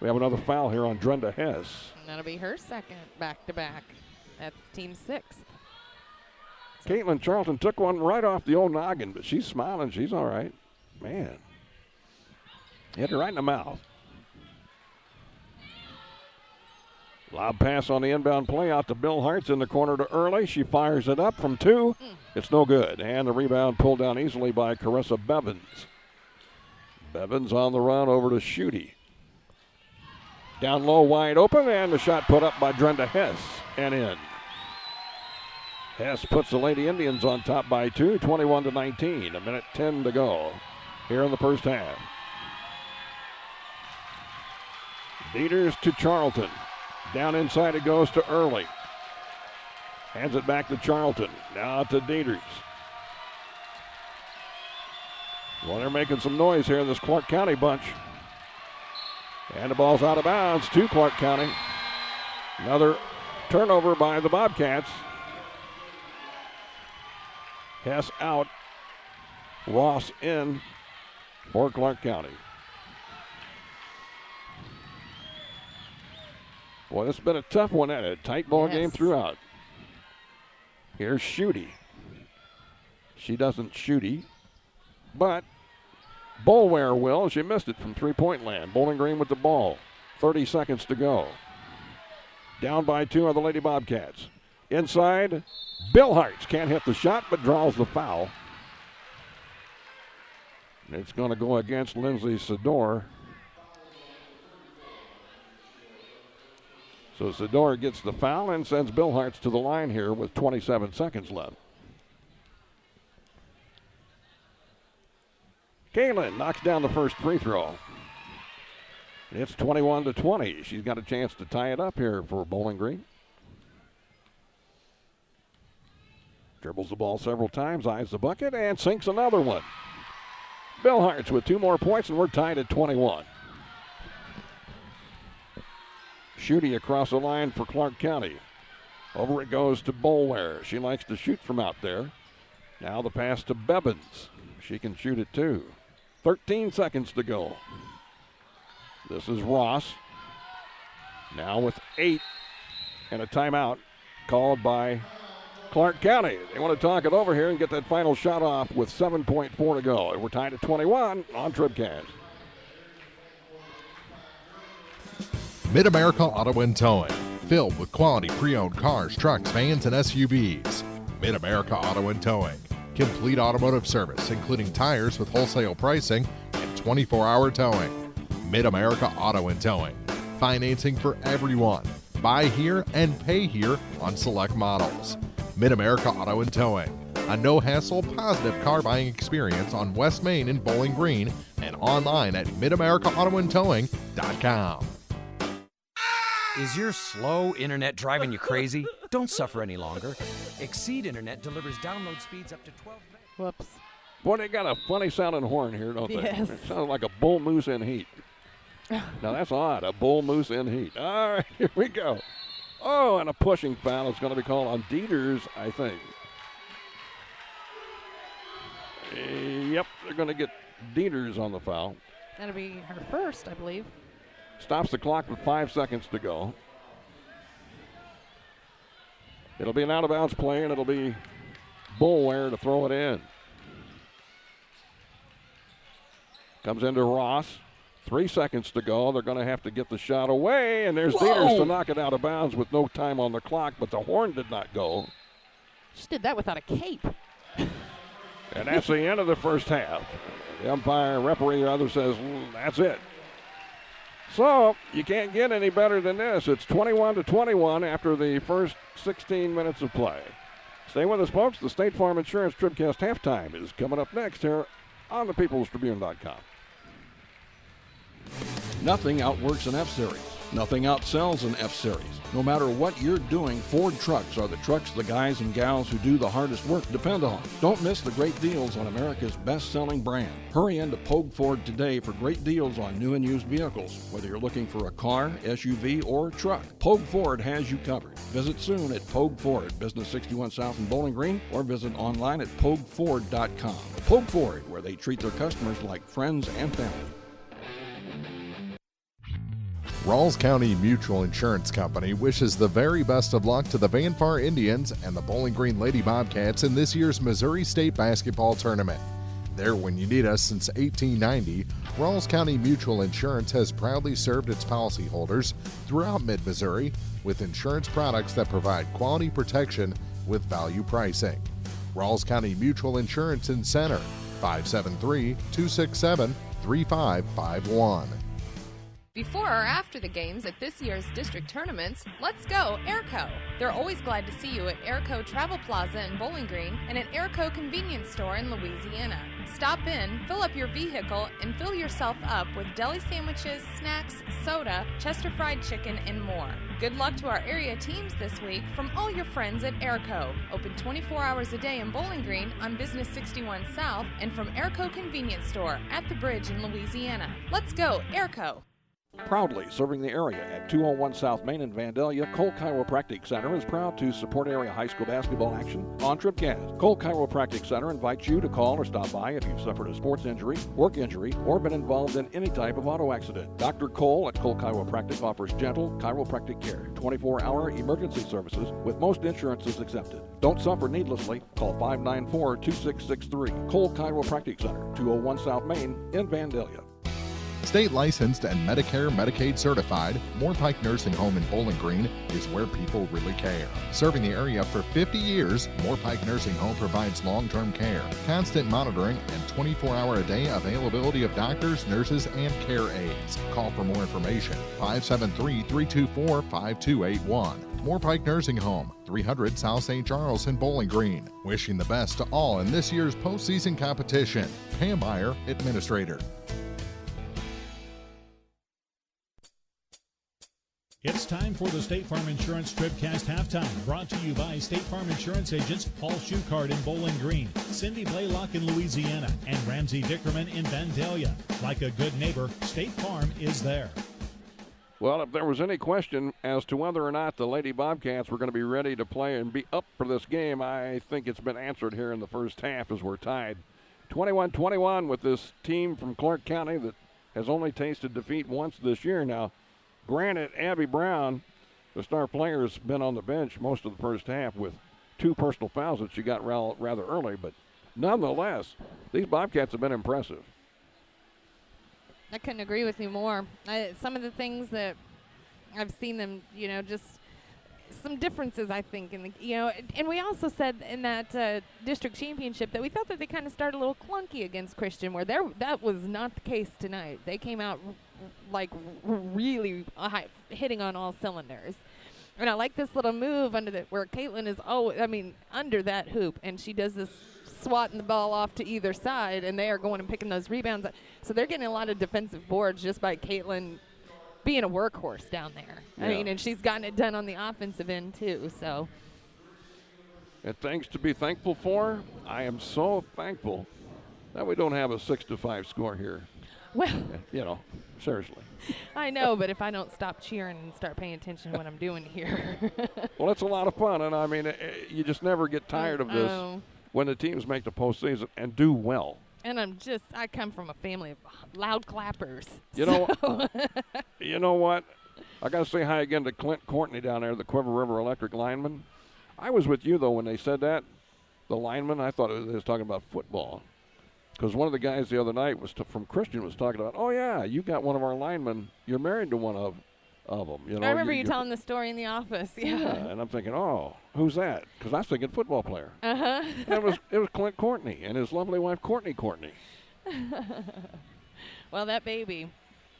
We have another foul here on Drenda Hess. And that'll be her second back-to-back. That's team 6th. Caitlin Charlton took one right off the old noggin, but she's smiling. She's all right. Man. Hit her right in the mouth. Lob pass on the inbound play out to Bill Hartz in the corner to Early. She fires it up from 2. It's no good. And the rebound pulled down easily by Carissa Bevins. Bevins on the run over to Schutte. Down low, wide open, and the shot put up by Drenda Hess and in. Hess puts the Lady Indians on top by 2, 21-19. 1:10 to go here in the first half. Dieters to Charlton. Down inside it goes to Early. Hands it back to Charlton. Now to Dieters. Well, they're making some noise here in this Clark County bunch. And the ball's out of bounds to Clark County. Another turnover by the Bobcats. Hess out. Ross in for Clark County. Boy, this has been a tough one at it. Tight ball game throughout. Here's Schutte. She doesn't Schutte, but Boulware will. She missed it from three-point land. Bowling Green with the ball. 30 seconds to go. Down by 2 are the Lady Bobcats. Inside, Bill Hartz can't hit the shot, but draws the foul. It's going to go against Lindsay Sador. So Sador gets the foul and sends Bill Hartz to the line here with 27 seconds left. Kaylin knocks down the first free throw. It's 21-20. She's got a chance to tie it up here for Bowling Green. Dribbles the ball several times, eyes the bucket, and sinks another one. Bill Hartz with 2 more points, and we're tied at 21. Schutte across the line for Clark County. Over it goes to Boulware. She likes to shoot from out there. Now the pass to Bevins. She can shoot it too. 13 seconds to go. This is Ross. Now with 8 and a timeout called by Clark County. They want to talk it over here and get that final shot off with 7.4 to go. We're tied at 21 on TribCast. Mid-America Auto and Towing, filled with quality pre-owned cars, trucks, vans, and SUVs. Mid-America Auto and Towing, complete automotive service, including tires with wholesale pricing and 24-hour towing. Mid-America Auto and Towing, financing for everyone. Buy here and pay here on select models. Mid-America Auto and Towing, a no-hassle, positive car buying experience on West Main in Bowling Green and online at midamericaautoandtowing.com. Is your slow internet driving you crazy? Don't suffer any longer. Exceed Internet delivers download speeds up to 12 megs. Whoops. Boy, they got a funny sounding horn here, don't they? Yes. It sounds like a bull moose in heat. Now that's odd, a bull moose in heat. All right, here we go. Oh, and a pushing foul is going to be called on Dieters, I think. Yep, they're going to get Dieters on the foul. That'll be her first, I believe. Stops the clock with 5 seconds to go. It'll be an out-of-bounds play, and it'll be Boulware to throw it in. Comes into Ross. 3 seconds to go. They're going to have to get the shot away, and there's Dieters to knock it out of bounds with no time on the clock, but the horn did not go. She did that without a cape. And that's the end of the first half. The umpire, referee, or other says, that's it. So you can't get any better than this. It's 21-21 after the first 16 minutes of play. Stay with us, folks. The State Farm Insurance TribCast halftime is coming up next here on thepeoplestribune.com. Nothing outworks an F-Series. Nothing outsells an F-Series. No matter what you're doing, Ford trucks are the trucks the guys and gals who do the hardest work depend on. Don't miss the great deals on America's best-selling brand. Hurry into Pogue Ford today for great deals on new and used vehicles. Whether you're looking for a car, SUV, or truck, Pogue Ford has you covered. Visit soon at Pogue Ford, Business 61 South in Bowling Green, or visit online at PogueFord.com. Pogue Ford, where they treat their customers like friends and family. Rawls County Mutual Insurance Company wishes the very best of luck to the Van Far Indians and the Bowling Green Lady Bobcats in this year's Missouri State Basketball Tournament. There when you need us since 1890, Rawls County Mutual Insurance has proudly served its policyholders throughout mid-Missouri with insurance products that provide quality protection with value pricing. Rawls County Mutual Insurance in Center, 573-267-3551. Before or after the games at this year's district tournaments, let's go Airco. They're always glad to see you at Airco Travel Plaza in Bowling Green and at Airco Convenience Store in Louisiana. Stop in, fill up your vehicle, and fill yourself up with deli sandwiches, snacks, soda, Chester fried chicken, and more. Good luck to our area teams this week from all your friends at Airco. Open 24 hours a day in Bowling Green on Business 61 South and from Airco Convenience Store at the Bridge in Louisiana. Let's go Airco. Proudly serving the area at 201 South Main in Vandalia, Cole Chiropractic Center is proud to support area high school basketball action on TribCast. Cole Chiropractic Center invites you to call or stop by if you've suffered a sports injury, work injury, or been involved in any type of auto accident. Dr. Cole at Cole Chiropractic offers gentle chiropractic care, 24-hour emergency services with most insurances accepted. Don't suffer needlessly. Call 594-2663. Cole Chiropractic Center, 201 South Main in Vandalia. State licensed and Medicare, Medicaid certified, Moore Pike Nursing Home in Bowling Green is where people really care. Serving the area for 50 years, Moore Pike Nursing Home provides long-term care, constant monitoring, and 24-hour-a-day availability of doctors, nurses, and care aides. Call for more information, 573-324-5281. Moore Pike Nursing Home, 300 South St. Charles in Bowling Green. Wishing the best to all in this year's postseason competition. Pam Meyer, Administrator. It's time for the State Farm Insurance TribCast Halftime, brought to you by State Farm Insurance agents Paul Schuchard in Bowling Green, Cindy Blaylock in Louisiana, and Ramsey Dickerman in Vandalia. Like a good neighbor, State Farm is there. Well, if there was any question as to whether or not the Lady Bobcats were going to be ready to play and be up for this game, I think it's been answered here in the first half as we're tied 21-21 with this team from Clark County that has only tasted defeat once this year. Now, granted, Abby Brown, the star player, has been on the bench most of the first half with 2 personal fouls that she got rather early, but nonetheless, these Bobcats have been impressive. I couldn't agree with you more. Some of the things that I've seen them, just some differences, I think, in the, and we also said in that district championship that we thought that they kind of started a little clunky against Christian, where that was not the case tonight. They came out like really hitting on all cylinders. And I like this little move where Caitlin is under that hoop, and she does this swatting the ball off to either side, and they are going and picking those rebounds. So they're getting a lot of defensive boards just by Caitlin being a workhorse down there. Yeah. And she's gotten it done on the offensive end too. So, and things to be thankful for. I am so thankful that we don't have a 6-5 score here. Well, seriously. I know, but if I don't stop cheering and start paying attention to what I'm doing here. Well, it's a lot of fun, and you just never get tired of this when the teams make the postseason and do well. And I come from a family of loud clappers. You know what? I got to say hi again to Clint Courtney down there, the Quiver River Electric lineman. I was with you, though, when they said that, the lineman. I thought they was talking about football. Because one of the guys the other night from Christian was talking about, oh, yeah, you got one of our linemen. You're married to one of them. I remember you telling the story in the office. Yeah. And I'm thinking, oh, who's that? Because I was thinking football player. Uh-huh. And it was Clint Courtney and his lovely wife, Courtney. Well, that baby.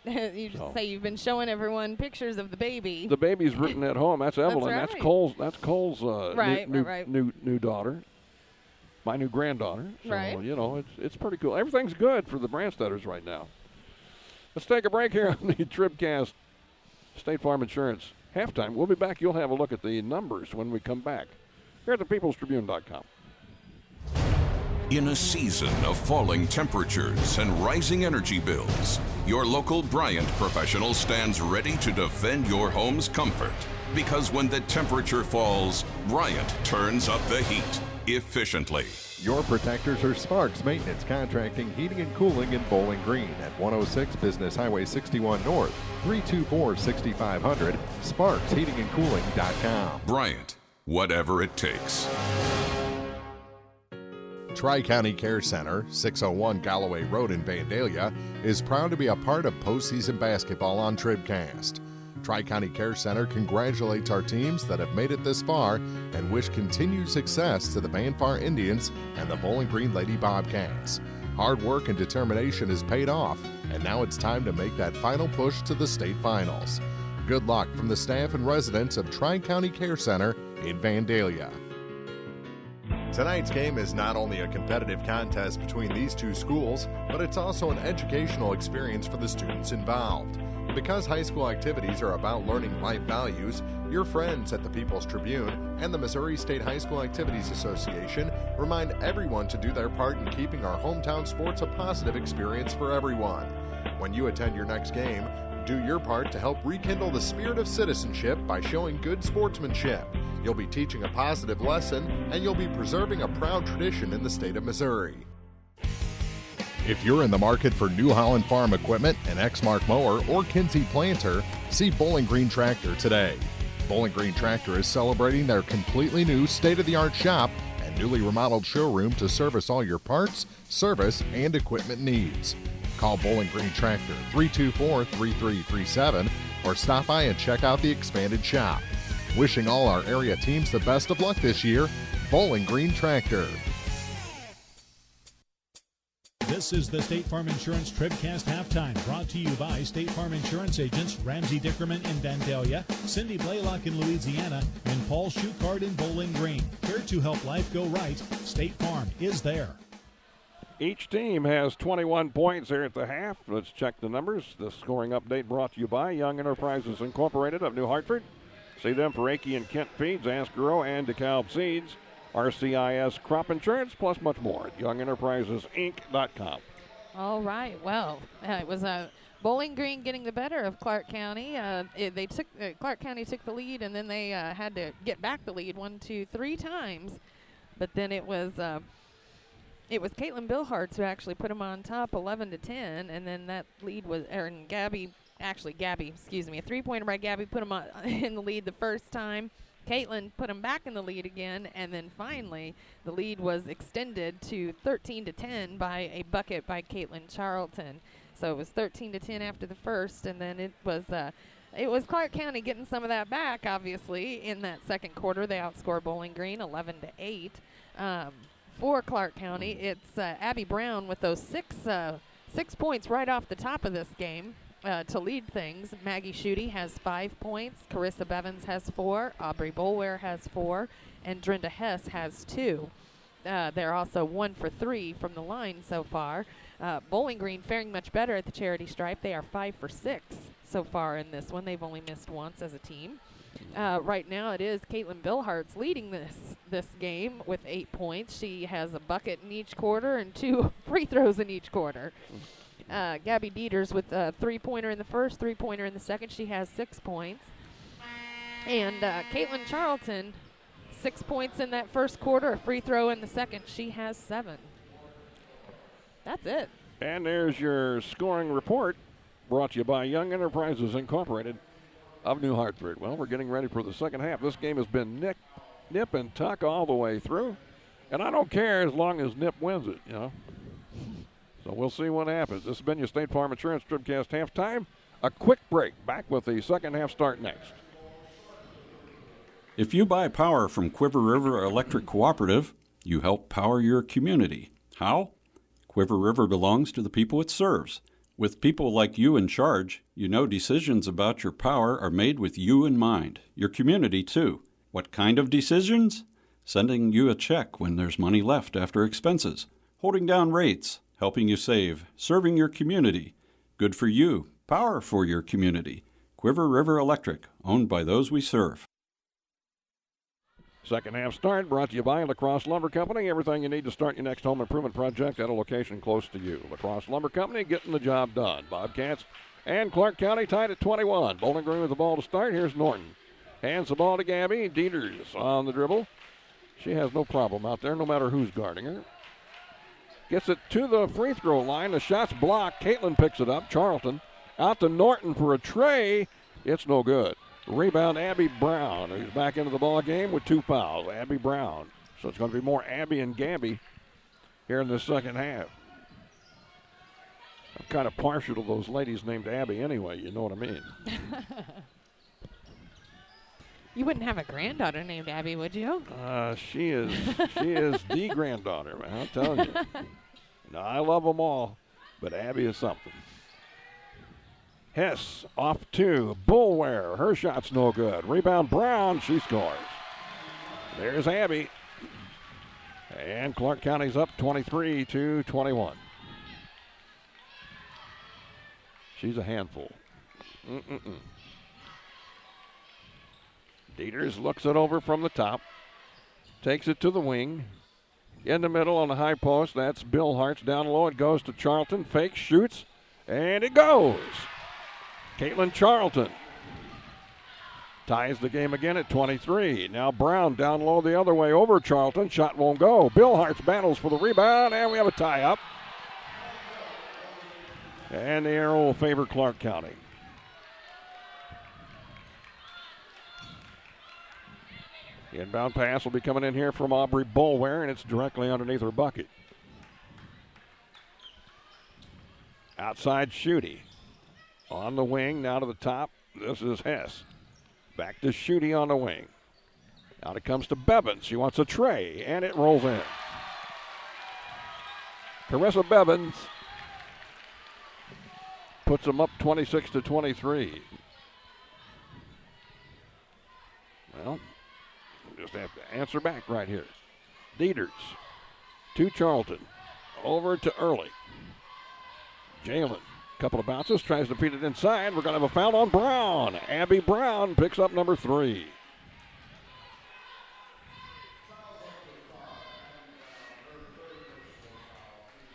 You just say you've been showing everyone pictures of the baby. The baby's written at home. That's Evelyn. That's right. That's Cole's right. new daughter. My new granddaughter. So, right. It's pretty cool. Everything's good for the Brandstetters right now. Let's take a break here on the TribCast State Farm Insurance halftime. We'll be back. You'll have a look at the numbers when we come back here at thepeoplestribune.com. In a season of falling temperatures and rising energy bills, your local Bryant professional stands ready to defend your home's comfort. Because when the temperature falls, Bryant turns up the heat efficiently. Your protectors are Sparks Maintenance Contracting, Heating and Cooling in Bowling Green at 106 Business Highway 61 North, 324-6500, sparksheatingandcooling.com. Bryant, whatever it takes. Tri-County Care Center, 601 Galloway Road in Vandalia, is proud to be a part of postseason basketball on TribCast. Tri-County Care Center congratulates our teams that have made it this far and wish continued success to the Vanfar Indians and the Bowling Green Lady Bobcats. Hard work and determination has paid off, and now it's time to make that final push to the state finals. Good luck from the staff and residents of Tri-County Care Center in Vandalia. Tonight's game is not only a competitive contest between these two schools, but it's also an educational experience for the students involved. Because high school activities are about learning life values, your friends at the People's Tribune and the Missouri State High School Activities Association remind everyone to do their part in keeping our hometown sports a positive experience for everyone. When you attend your next game, do your part to help rekindle the spirit of citizenship by showing good sportsmanship. You'll be teaching a positive lesson, and you'll be preserving a proud tradition in the state of Missouri. If you're in the market for New Holland Farm equipment, an Exmark mower, or Kinsey planter, see Bowling Green Tractor today. Bowling Green Tractor is celebrating their completely new state-of-the-art shop and newly remodeled showroom to service all your parts, service, and equipment needs. Call Bowling Green Tractor 324-3337 or stop by and check out the expanded shop. Wishing all our area teams the best of luck this year, Bowling Green Tractor. This is the State Farm Insurance TribCast Halftime, brought to you by State Farm Insurance agents Ramsey Dickerman in Vandalia, Cindy Blaylock in Louisiana, and Paul Schuchard in Bowling Green. Here to help life go right, State Farm is there. Each team has 21 points here at the half. Let's check the numbers. The scoring update brought to you by Young Enterprises Incorporated of New Hartford. See them for Akey and Kent Feeds, Asgrow, and DeKalb Seeds. RCIS Crop Insurance, plus much more at YoungEnterprisesInc.com. All right. Well, it was Bowling Green getting the better of Clark County. Clark County took the lead, and then they had to get back the lead 1, 2, 3 times. But then it was Caitlin Billhartz who actually put them on top, 11-10, and then that lead was Gabby, a three-pointer by Gabby put them in the lead the first time. Caitlin put them back in the lead again, and then finally the lead was extended to 13-10 by a bucket by Caitlin Charlton. So it was 13-10 after the first, and then it was Clark County getting some of that back. Obviously, in that second quarter, they outscored Bowling Green 11-8. For Clark County, it's Abby Brown with those six points right off the top of this game. To lead things, Maggie Schutte has 5 points, Carissa Bevins has 4, Aubrey Bolware has 4, and Drenda Hess has 2. They're also 1 for 3 from the line so far. Bowling Green faring much better at the charity stripe. They are 5 for 6 so far in this one. They've only missed once as a team. Right now it is Caitlin Billhartz leading this game with 8 points. She has a bucket in each quarter and 2 free throws in each quarter. Gabby Dieters with a three-pointer in the first, three-pointer in the second. She has 6 points. And Caitlin Charlton, 6 points in that first quarter, a free throw in the second. She has 7. That's it. And there's your scoring report brought to you by Young Enterprises Incorporated of New Hartford. Well, we're getting ready for the second half. This game has been nip and tuck all the way through. And I don't care as long as Nip wins it, you know. So we'll see what happens. This has been your State Farm Insurance TribCast halftime. A quick break. Back with the second half start next. If you buy power from Quiver River Electric Cooperative, you help power your community. How? Quiver River belongs to the people it serves. With people like you in charge, you know decisions about your power are made with you in mind, your community too. What kind of decisions? Sending you a check when there's money left after expenses, holding down rates, helping you save, serving your community. Good for you, power for your community. Quiver River Electric, owned by those we serve. Second half start brought to you by LaCrosse Lumber Company. Everything you need to start your next home improvement project at a location close to you. LaCrosse Lumber Company getting the job done. Bobcats and Clark County tied at 21. Bowling Green with the ball to start. Here's Norton. Hands the ball to Gabby. Dieters on the dribble. She has no problem out there, no matter who's guarding her. Gets it to the free throw line. The shot's blocked. Caitlin picks it up. Charlton out to Norton for a tray. It's no good. Rebound, Abby Brown, who's back into the ball game with 2 fouls. Abby Brown. So it's going to be more Abby and Gabby here in the second half. I'm kind of partial to those ladies named Abby anyway, you know what I mean. You wouldn't have a granddaughter named Abby, would you? She is the granddaughter, man, I'm telling you. Now, I love them all, but Abby is something. Hess off to Bullware. Her shot's no good. Rebound Brown. She scores. There's Abby. And Clark County's up 23-21. She's a handful. Dieters looks it over from the top. Takes it to the wing. In the middle on the high post. That's Bill Hart's down low. It goes to Charlton. Fakes, shoots, and it goes. Caitlin Charlton ties the game again at 23. Now Brown down low the other way over Charlton. Shot won't go. Bill Hartz battles for the rebound, and we have a tie-up. And the arrow will favor Clark County. The inbound pass will be coming in here from Aubrey Boulware, and it's directly underneath her bucket. Outside Schutte. On the wing, now to the top. This is Hess. Back to Schutte on the wing. Out it comes to Bevins. She wants a tray, and it rolls in. Carissa Bevins puts them up 26-23. Well, just have to answer back right here. Dieters to Charlton. Over to Early. Jalen. Couple of bounces, tries to feed it inside. We're going to have a foul on Brown. Abby Brown picks up number 3.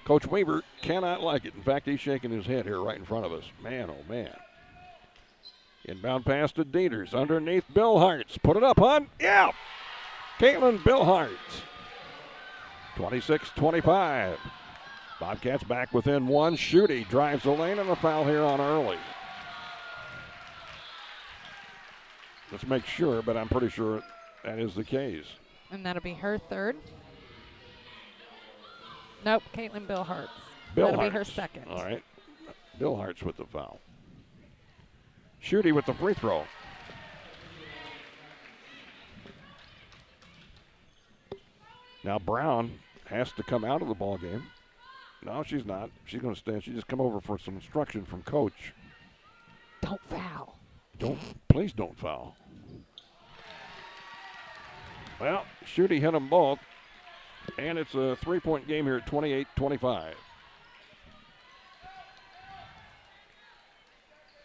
Coach Weaver cannot like it. In fact, he's shaking his head here right in front of us. Man, oh man. Inbound pass to Dieters. Underneath Bill Hartz. Put it up, hon. Yeah. Caitlin Bill Hartz. 26-25. Bobcats back within 1. Schutte drives the lane, and a foul here on Early. Let's make sure, but I'm pretty sure that is the case. And that'll be her third. Nope, Caitlin Bill Hartz. That'll be her second. All right. Bill Hartz with the foul. Schutte with the free throw. Now Brown has to come out of the ball game. No, she's not. She's going to stay. She just come over for some instruction from Coach. Don't foul. Please don't foul. Well, Schutte hit them both, and it's a 3-point game here at 28-25.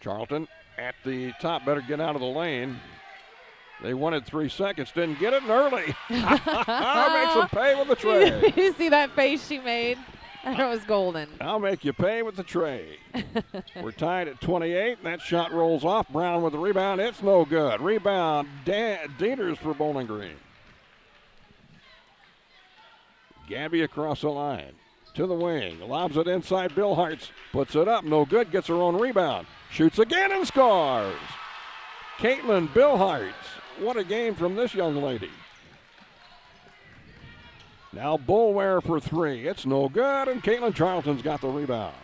Charlton at the top, better get out of the lane. They wanted 3 seconds, didn't get it, and Early makes them pay with the tray. You see that face she made? That was golden. I'll make you pay with the tray. We're tied at 28, and that shot rolls off. Brown with the rebound. It's no good. Rebound, Dieters for Bowling Green. Gabby across the line. To the wing. Lobs it inside. Bill Hartz puts it up. No good. Gets her own rebound. Shoots again and scores. Caitlin Bill Hartz. What a game from this young lady. Now Bullware for 3. It's no good, and Caitlin Charlton's got the rebound.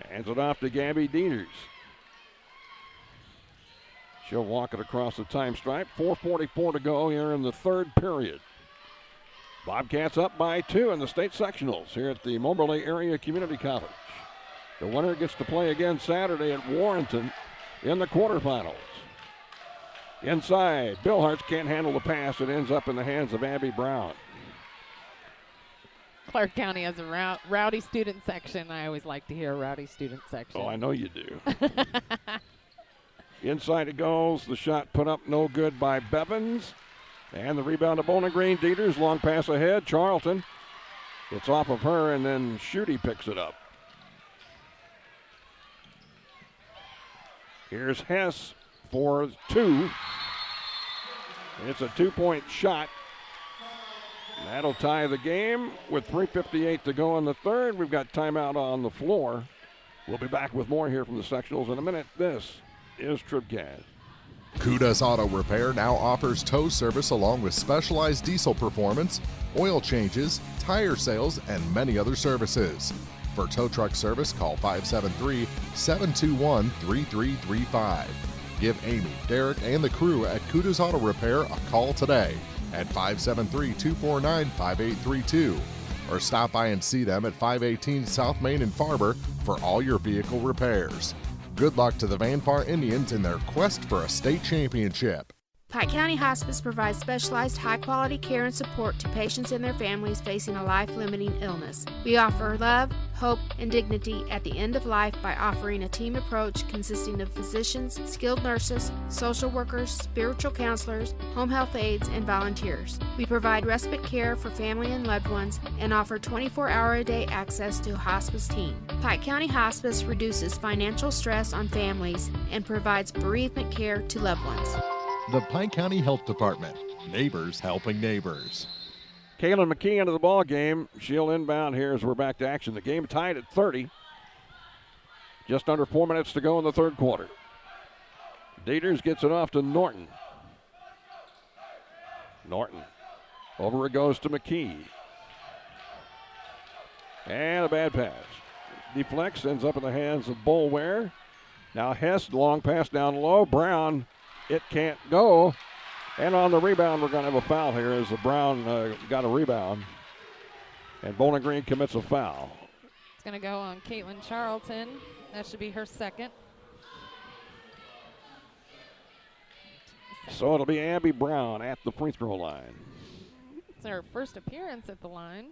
Hands it off to Gabby Dieters. She'll walk it across the time stripe. 4:44 to go here in the third period. Bobcats up by 2 in the state sectionals here at the Moberly Area Community College. The winner gets to play again Saturday at Warrenton in the quarterfinals. Inside, Bill Hartz can't handle the pass. It ends up in the hands of Abby Brown. Clark County has a rowdy student section. I always like to hear a rowdy student section. Oh, I know you do. Inside it goes. The shot put up no good by Bevins. And the rebound to Bowling Green. Dieters, long pass ahead. Charlton. It's off of her, and then Schutte picks it up. Here's Hess for 2. It's a 2-point shot. That'll tie the game with 3:58 to go in the third. We've got timeout on the floor. We'll be back with more here from the sectionals in a minute. This is TribCast. Kuda's Auto Repair now offers tow service along with specialized diesel performance, oil changes, tire sales, and many other services. For tow truck service, call 573-721-3335. Give Amy, Derek, and the crew at Kuda's Auto Repair a call today at 573-249-5832 or stop by and see them at 518 South Main in Farber for all your vehicle repairs. Good luck to the Van Far Indians in their quest for a state championship. Pike County Hospice provides specialized high-quality care and support to patients and their families facing a life-limiting illness. We offer love, hope, and dignity at the end of life by offering a team approach consisting of physicians, skilled nurses, social workers, spiritual counselors, home health aides, and volunteers. We provide respite care for family and loved ones and offer 24-hour-a-day access to a hospice team. Pike County Hospice reduces financial stress on families and provides bereavement care to loved ones. The Pike County Health Department. Neighbors helping neighbors. Kaylin McKee into the ball game. She'll inbound here as we're back to action. The game tied at 30. Just under 4 minutes to go in the third quarter. Dieters gets it off to Norton. Norton. Over it goes to McKee. And a bad pass. Deflects, ends up in the hands of Boulware. Now Hess, long pass down low. Brown. It can't go. And on the rebound, we're going to have a foul here as the Brown got a rebound. And Bowling Green commits a foul. It's going to go on Caitlin Charlton. That should be her second. So it'll be Abby Brown at the free throw line. It's her first appearance at the line.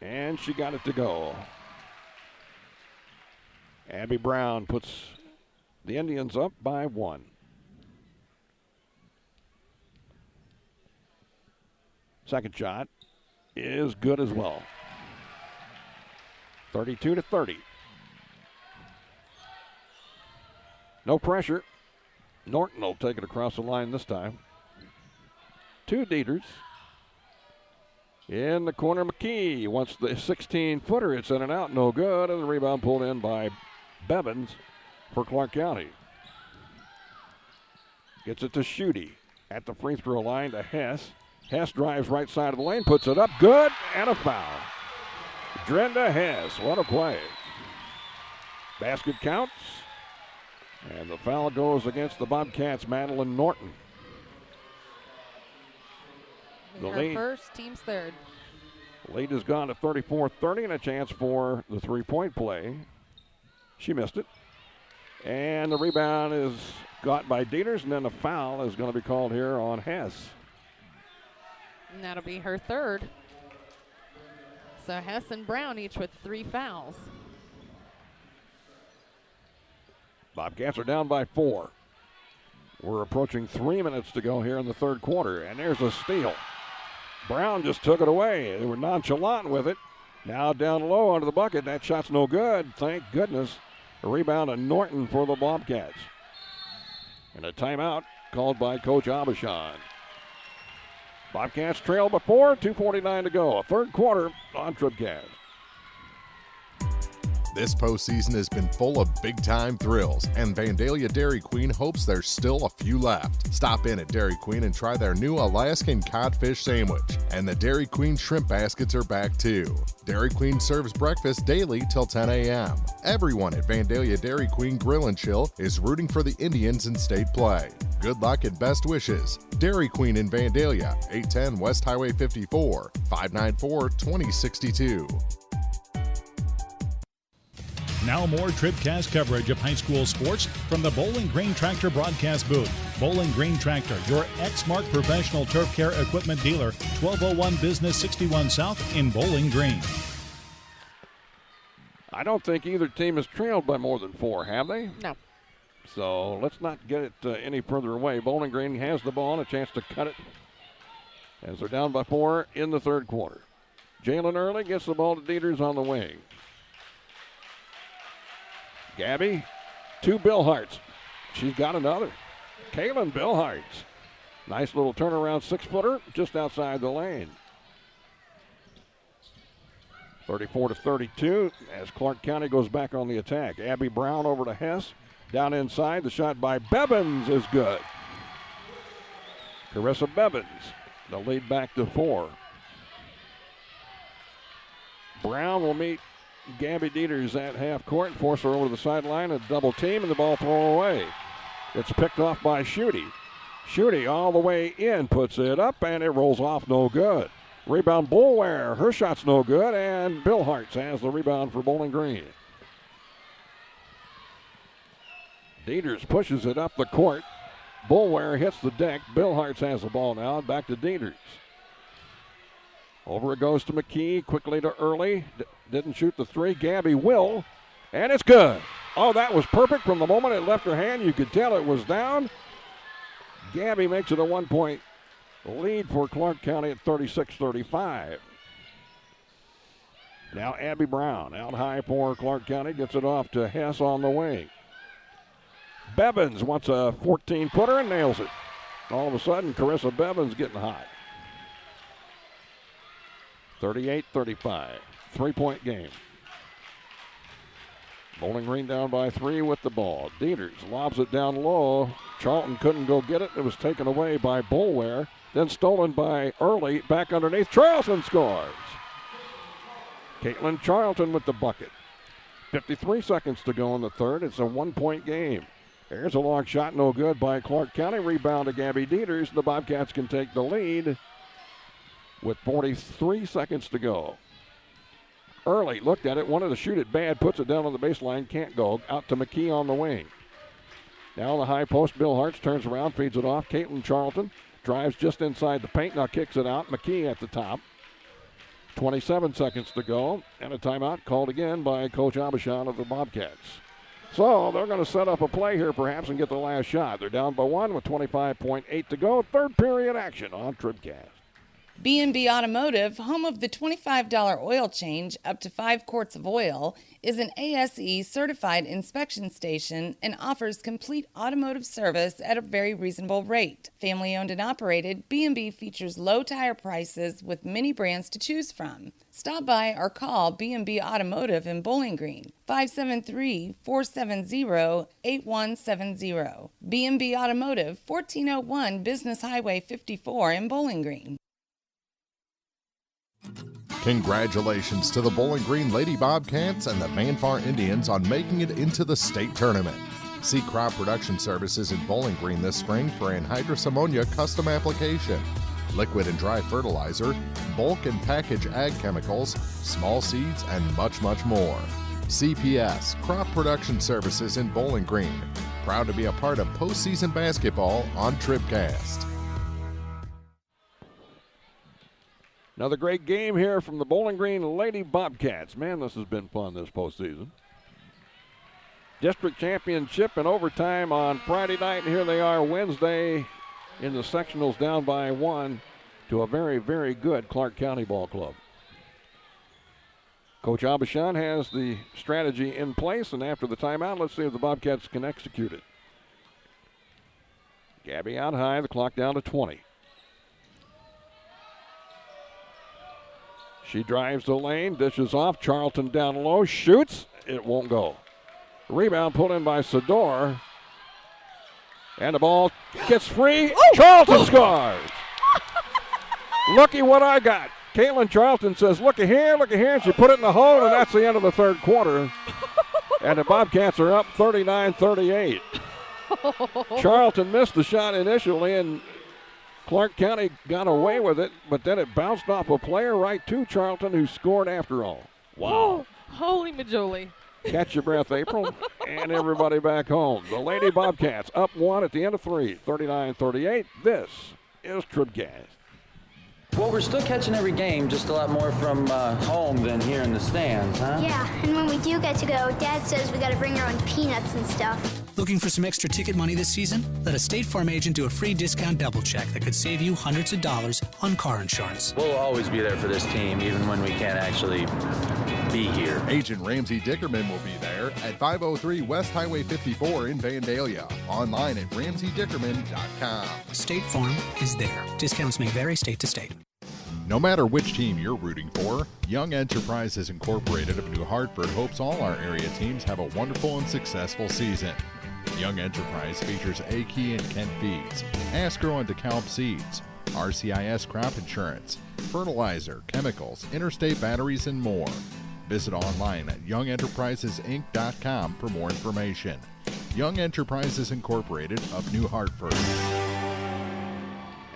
And she got it to go. Abby Brown puts the Indians up by 1. Second shot is good as well. 32-30. No pressure. Norton will take it across the line this time. 2 Dieters. In the corner, McKee wants the 16-footer. It's in and out, no good. And the rebound pulled in by Bevins for Clark County. Gets it to Schutte at the free throw line to Hess. Hess drives right side of the lane, puts it up, good, and a foul. Drenda Hess, what a play. Basket counts, and the foul goes against the Bobcats, Madeline Norton. The lead, first, team's third. The lead has gone to 34-30 and a chance for the three-point play. She missed it. And the rebound is got by Dieters, and then a foul is going to be called here on Hess. And that'll be her third. So Hess and Brown each with 3 fouls. Bobcats are down by 4. We're approaching 3 minutes to go here in the third quarter, and there's a steal. Brown just took it away. They were nonchalant with it. Now down low under the bucket. That shot's no good, thank goodness. A rebound to Norton for the Bobcats. And a timeout called by Coach Abishan. Bobcats trail by 4, 2:49 to go. A third quarter on TribCast. This postseason has been full of big-time thrills, and Vandalia Dairy Queen hopes there's still a few left. Stop in at Dairy Queen and try their new Alaskan codfish sandwich, and the Dairy Queen shrimp baskets are back too. Dairy Queen serves breakfast daily till 10 a.m. Everyone at Vandalia Dairy Queen Grill and Chill is rooting for the Indians in state play. Good luck and best wishes. Dairy Queen in Vandalia, 810 West Highway 54, 594-2062. Now more TribCast coverage of high school sports from the Bowling Green Tractor broadcast booth. Bowling Green Tractor, your Exmark professional turf care equipment dealer, 1201 Business 61 South in Bowling Green. I don't think either team has trailed by more than 4, have they? No. So let's not get it any further away. Bowling Green has the ball and a chance to cut it as they're down by 4 in the third quarter. Jalen Early gets the ball to Dieters on the wing. Gabby to Billhartz. She's got another. Kaylin Billhartz. Nice little turnaround 6-footer just outside the lane. 34-32 as Clark County goes back on the attack. Abby Brown over to Hess. Down inside, the shot by Bevins is good. Carissa Bevins, the lead back to 4. Brown will meet Gabby Dieters at half court and force her over to the sideline, a double team, and the ball thrown away. It's picked off by Schutte. Schutte all the way in, puts it up, and it rolls off, no good. Rebound Boulware, her shot's no good, and Billhartz has the rebound for Bowling Green. Dieters pushes it up the court. Boulware hits the deck. Billhartz has the ball now, back to Dieters. Over it goes to McKee, quickly to Early. Didn't shoot the 3. Gabby will, and it's good. Oh, that was perfect from the moment it left her hand. You could tell it was down. Gabby makes it a 1-point lead for Clark County at 36-35. Now Abby Brown out high for Clark County. Gets it off to Hess on the wing. Bevins wants a 14-footer and nails it. All of a sudden, Carissa Bevins getting hot. 38-35. 3-point game. Bowling Green down by 3 with the ball. Dieters lobs it down low. Charlton couldn't go get it. It was taken away by Boulware. Then stolen by Early. Back underneath. Charlton scores. Caitlin Charlton with the bucket. 53 seconds to go in the third. It's a 1-point game. There's a long shot, no good by Clark County. Rebound to Gabby Dieters. The Bobcats can take the lead with 43 seconds to go. Early looked at it, wanted to shoot it bad, puts it down on the baseline, can't go. Out to McKee on the wing. Now the high post, Billhartz turns around, feeds it off. Caitlin Charlton drives just inside the paint, now kicks it out. McKee at the top. 27 seconds to go, and a timeout called again by Coach Abishon of the Bobcats. So they're going to set up a play here perhaps and get the last shot. They're down by 1 with 25.8 to go. Third period action on TribCast. B&B Automotive, home of the $25 oil change up to 5 quarts of oil, is an ASE certified inspection station and offers complete automotive service at a very reasonable rate. Family owned and operated, B&B features low tire prices with many brands to choose from. Stop by or call B&B Automotive in Bowling Green, 573-470-8170. B&B Automotive, 1401 Business Highway 54 in Bowling Green. Congratulations to the Bowling Green Lady Bobcats and the Manfar Indians on making it into the state tournament. See Crop Production Services in Bowling Green this spring for anhydrous ammonia custom application, liquid and dry fertilizer, bulk and package ag chemicals, small seeds, and much, much more. CPS, Crop Production Services in Bowling Green. Proud to be a part of postseason basketball on TribCast. Another great game here from the Bowling Green Lady Bobcats. Man, this has been fun this postseason. District championship in overtime on Friday night, and here they are Wednesday in the sectionals down by 1 to a very, very good Clark County ball club. Coach Abishon has the strategy in place, and after the timeout, let's see if the Bobcats can execute it. Gabby out high, the clock down to 20. She drives the lane, dishes off. Charlton down low, shoots. It won't go. Rebound pulled in by Sador. And the ball gets free. Charlton scores. Looky what I got. Caitlin Charlton says, looky here. And she put it in the hole, and that's the end of the third quarter. And the Bobcats are up 39-38. Charlton missed the shot initially, and Clark County got away with it, but then it bounced off a player right to Charlton, who scored after all. Wow. Holy majoli. Catch your breath, April, and everybody back home. The Lady Bobcats up 1 at the end of 3, 39-38. This is TribCast. Well, we're still catching every game, just a lot more from home than here in the stands, huh? Yeah, and when we do get to go, Dad says we gotta bring our own peanuts and stuff. Looking for some extra ticket money this season? Let a State Farm agent do a free discount double check that could save you hundreds of dollars on car insurance. We'll always be there for this team, even when we can't actually be here. Agent Ramsey Dickerman will be there at 503 West Highway 54 in Vandalia. Online at RamseyDickerman.com. State Farm is there. Discounts may vary state to state. No matter which team you're rooting for, Young Enterprises Incorporated of New Hartford hopes all our area teams have a wonderful and successful season. Young Enterprise features A-Key and Kent Feeds, Asgrow and DeKalb Seeds, RCIS Crop Insurance, fertilizer, chemicals, interstate batteries, and more. Visit online at YoungEnterprisesInc.com for more information. Young Enterprises Incorporated of New Hartford.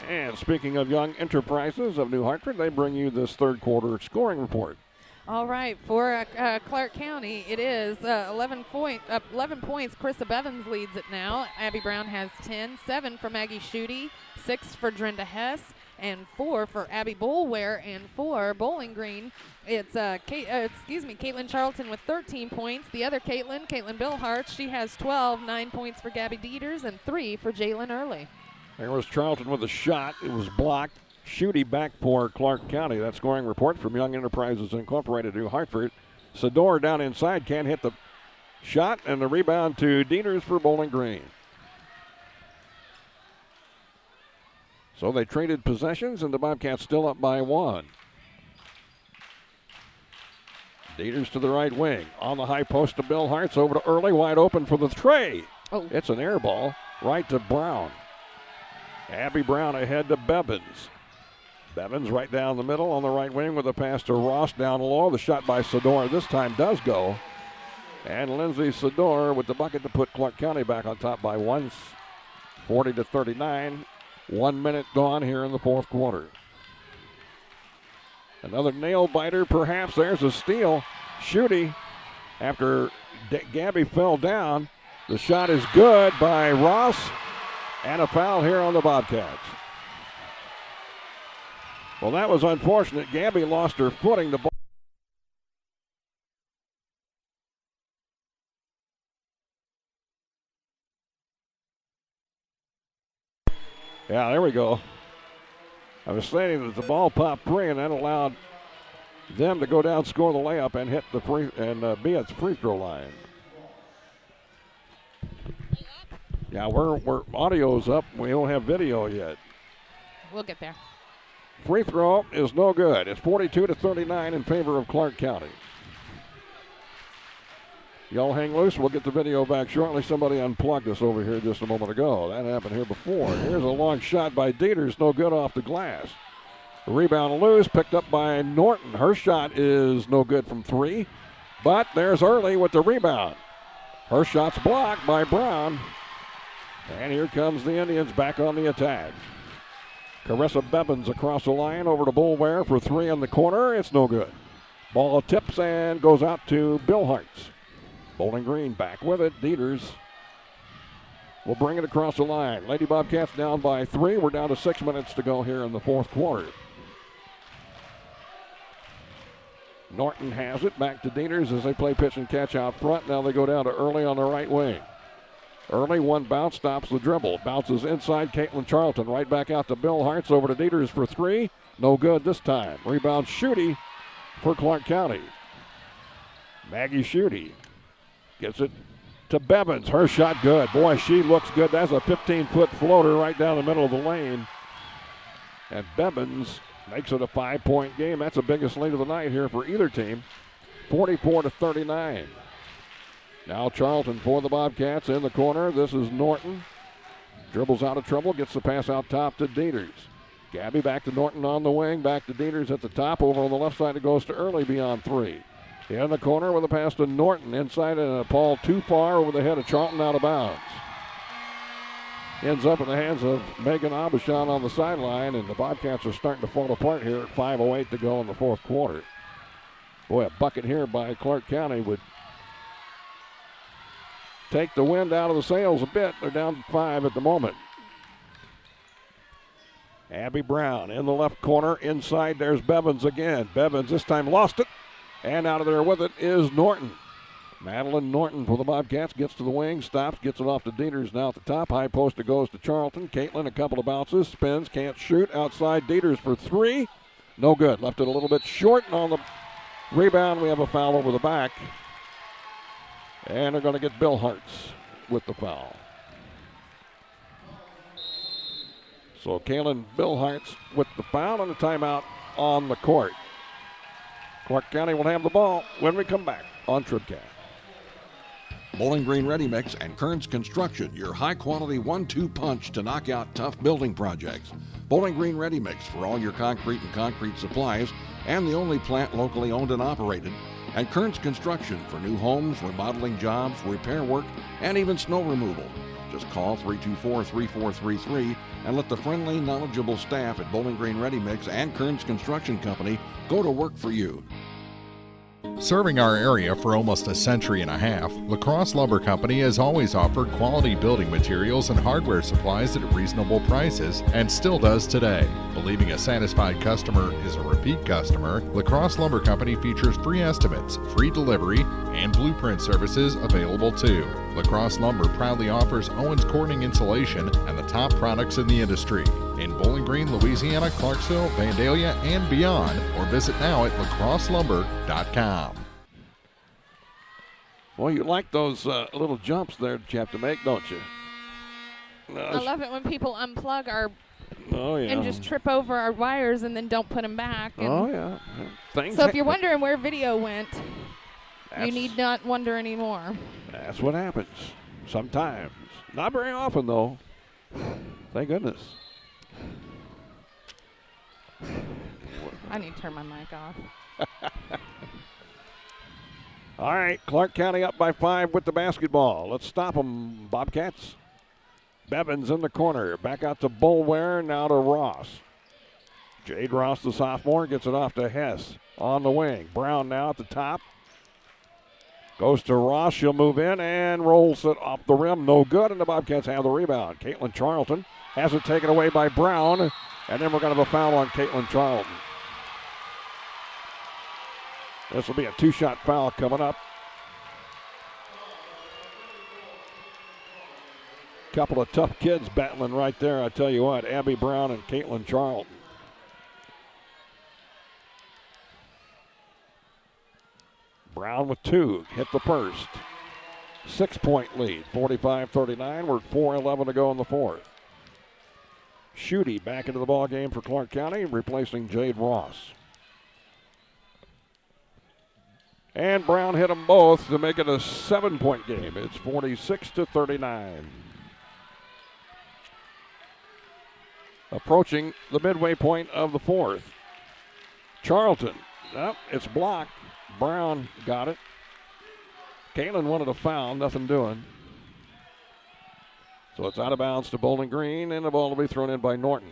And speaking of Young Enterprises of New Hartford, they bring you this third quarter scoring report. All right, for Clark County, it is 11 points. Krista Bevins leads it now. Abby Brown has 10, 7 for Maggie Schutte, 6 for Drenda Hess, and 4 for Abby Boulware, and for Bowling Green, it's Caitlin Charlton with 13 points. The other Caitlin Billhart, she has 12, 9 points for Gabby Dieters, and 3 for Jalen Early. There was Charlton with a shot. It was blocked. Schutte back for Clark County. That scoring report from Young Enterprises Incorporated, New Hartford. Sador down inside, can't hit the shot, and the rebound to Dieters for Bowling Green. So they traded possessions, and the Bobcats still up by 1. Dieters to the right wing. On the high post to Bill Hartz. Over to Early, wide open for the tray. Oh. It's an air ball right to Brown. Abby Brown ahead to Bevins. Bevins right down the middle on the right wing with a pass to Ross down low. The shot by Sador this time does go. And Lindsay Sador with the bucket to put Clark County back on top by 1, 40-39. 1 minute gone here in the fourth quarter. Another nail biter perhaps. There's a steal. Schutte after Gabby fell down. The shot is good by Ross. And a foul here on the Bobcats. Well, that was unfortunate. Gabby lost her footing. The ball. Yeah, there we go. I was saying that the ball popped free, and that allowed them to go down, score the layup, and hit the be at the free throw line. Yeah, we're audio's up. We don't have video yet. We'll get there. Free throw is no good. It's 42-39 in favor of Clark County. Y'all hang loose. We'll get the video back shortly. Somebody unplugged us over here just a moment ago. That happened here before. Here's a long shot by Dieters. No good off the glass. The rebound loose, picked up by Norton. Her shot is no good from 3. But there's Early with the rebound. Her shot's blocked by Brown. And here comes the Indians back on the attack. Carissa Bevins across the line over to Boulware for 3 in the corner. It's no good. Ball tips and goes out to Bill Hartz. Bowling Green back with it. Dieters will bring it across the line. Lady Bobcats down by 3. We're down to 6 minutes to go here in the fourth quarter. Norton has it. Back to Dieters as they play pitch and catch out front. Now they go down to Early on the right wing. Early, one bounce, stops the dribble. Bounces inside, Caitlin Charlton. Right back out to Bill Hartz, over to Dieters for 3. No good this time. Rebound Schutte for Clark County. Maggie Schutte gets it to Bevins. Her shot good. Boy, she looks good. That's a 15-foot floater right down the middle of the lane. And Bevins makes it a 5-point game. That's the biggest lead of the night here for either team. 44-39. Now Charlton for the Bobcats in the corner. This is Norton. Dribbles out of trouble, gets the pass out top to Dieters. Gabby back to Norton on the wing, back to Dieters at the top. Over on the left side, it goes to Early beyond 3. In the corner with a pass to Norton. Inside and a ball too far over the head of Charlton, out of bounds. Ends up in the hands of Megan Abishon on the sideline, and the Bobcats are starting to fall apart here at 5:08 to go in the fourth quarter. Boy, a bucket here by Clark County would take the wind out of the sails a bit. They're down 5 at the moment. Abby Brown in the left corner. Inside, there's Bevins again. Bevins this time lost it. And out of there with it is Norton. Madeline Norton for the Bobcats gets to the wing, stops, gets it off to Dieters now at the top. High post it goes to Charlton. Caitlin, a couple of bounces, spins, can't shoot. Outside, Dieters for three. No good. Left it a little bit short. And on the rebound, we have a foul over the back. And they're going to get Bill Hartz with the foul. So Kaylin Bill Hartz with the foul and a timeout on the court. Clark County will have the ball when we come back on TribCast. Bowling Green Ready Mix and Kearns Construction, your high-quality 1-2 punch to knock out tough building projects. Bowling Green Ready Mix for all your concrete and concrete supplies, and the only plant locally owned and operated. And Kearns Construction for new homes, remodeling jobs, repair work, and even snow removal. Just call 324-3433 and let the friendly, knowledgeable staff at Bowling Green Ready Mix and Kearns Construction Company go to work for you. Serving our area for almost a century and a half, La Crosse Lumber Company has always offered quality building materials and hardware supplies at reasonable prices and still does today. Believing a satisfied customer is a repeat customer, La Crosse Lumber Company features free estimates, free delivery, and blueprint services available too. La Crosse Lumber proudly offers Owens Corning insulation and the top products in the industry. In Bowling Green, Louisiana, Clarksville, Vandalia, and beyond, or visit now at lacrosselumber.com. Well, you like those little jumps there that you have to make, don't you? I love it when people unplug our yeah. and just trip over our wires and then don't put them back. Yeah. So if you're wondering where video went, you need not wonder anymore. That's what happens sometimes. Not very often, though. Thank goodness. I need to turn my mic off. All right, Clark County up by 5 with the basketball. Let's stop them, Bobcats. Bevins in the corner. Back out to Boulware, now to Ross. Jade Ross, the sophomore, gets it off to Hess on the wing. Brown now at the top. Goes to Ross. She'll move in and rolls it off the rim. No good, and the Bobcats have the rebound. Caitlin Charlton has it taken away by Brown, and then we're going to have a foul on Caitlin Charlton. This will be a two-shot foul coming up. Couple of tough kids battling right there, I tell you what. Abby Brown and Caitlin Charlton. Brown with two, hit the first. 6-point lead, 45-39. We're at 4:11 to go in the fourth. Schutte back into the ball game for Clark County, replacing Jade Ross. And Brown hit them both to make it a 7-point game. It's 46-39. Approaching the midway point of the fourth. Charlton, it's blocked. Brown got it. Kaylin wanted a foul, nothing doing. So it's out of bounds to Bowling Green, and the ball will be thrown in by Norton.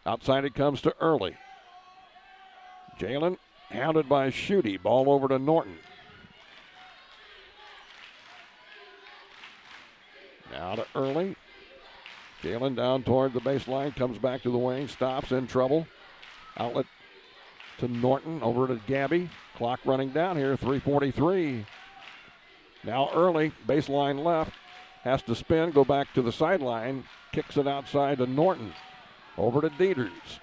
Outside it comes to Early. Jalen hounded by Schutte. Ball over to Norton. Now to Early. Jalen down toward the baseline, comes back to the wing, stops, in trouble. Outlet to Norton, over to Gabby. Clock running down here, 3:43. Now Early, baseline left, has to spin, go back to the sideline, kicks it outside to Norton. Over to Dieters.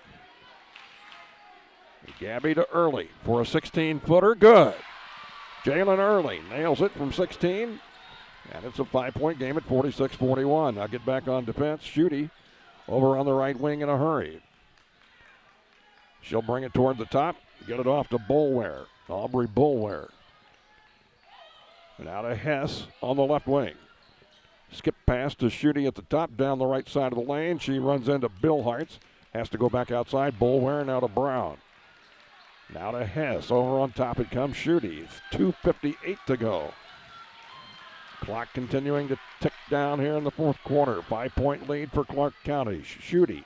Gabby to Early for a 16-footer, good. Jalen Early nails it from 16, and it's a 5-point game at 46-41. Now get back on defense. Schutte over on the right wing in a hurry. She'll bring it toward the top, get it off to Boulware, Aubrey Boulware. And out of Hess on the left wing. Skip pass to Schutte at the top, down the right side of the lane. She runs into Bill Hartz, has to go back outside. Boulware now to Brown. Now to Hess, over on top it comes Schutte. 2:58 to go. Clock continuing to tick down here in the fourth quarter. 5-point lead for Clark County. Schutte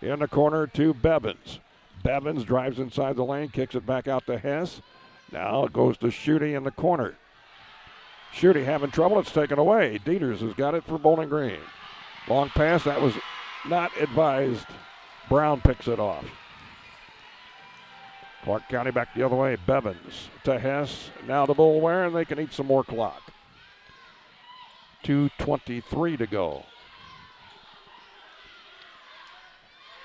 in the corner to Bevins. Bevins drives inside the lane, kicks it back out to Hess. Now it goes to Schutte in the corner. Schutte having trouble, it's taken away. Dieters has got it for Bowling Green. Long pass, that was not advised Brown picks it off. Clark County back the other way. Bevins to Hess. Now to Bullware, and they can eat some more clock. 2:23 to go.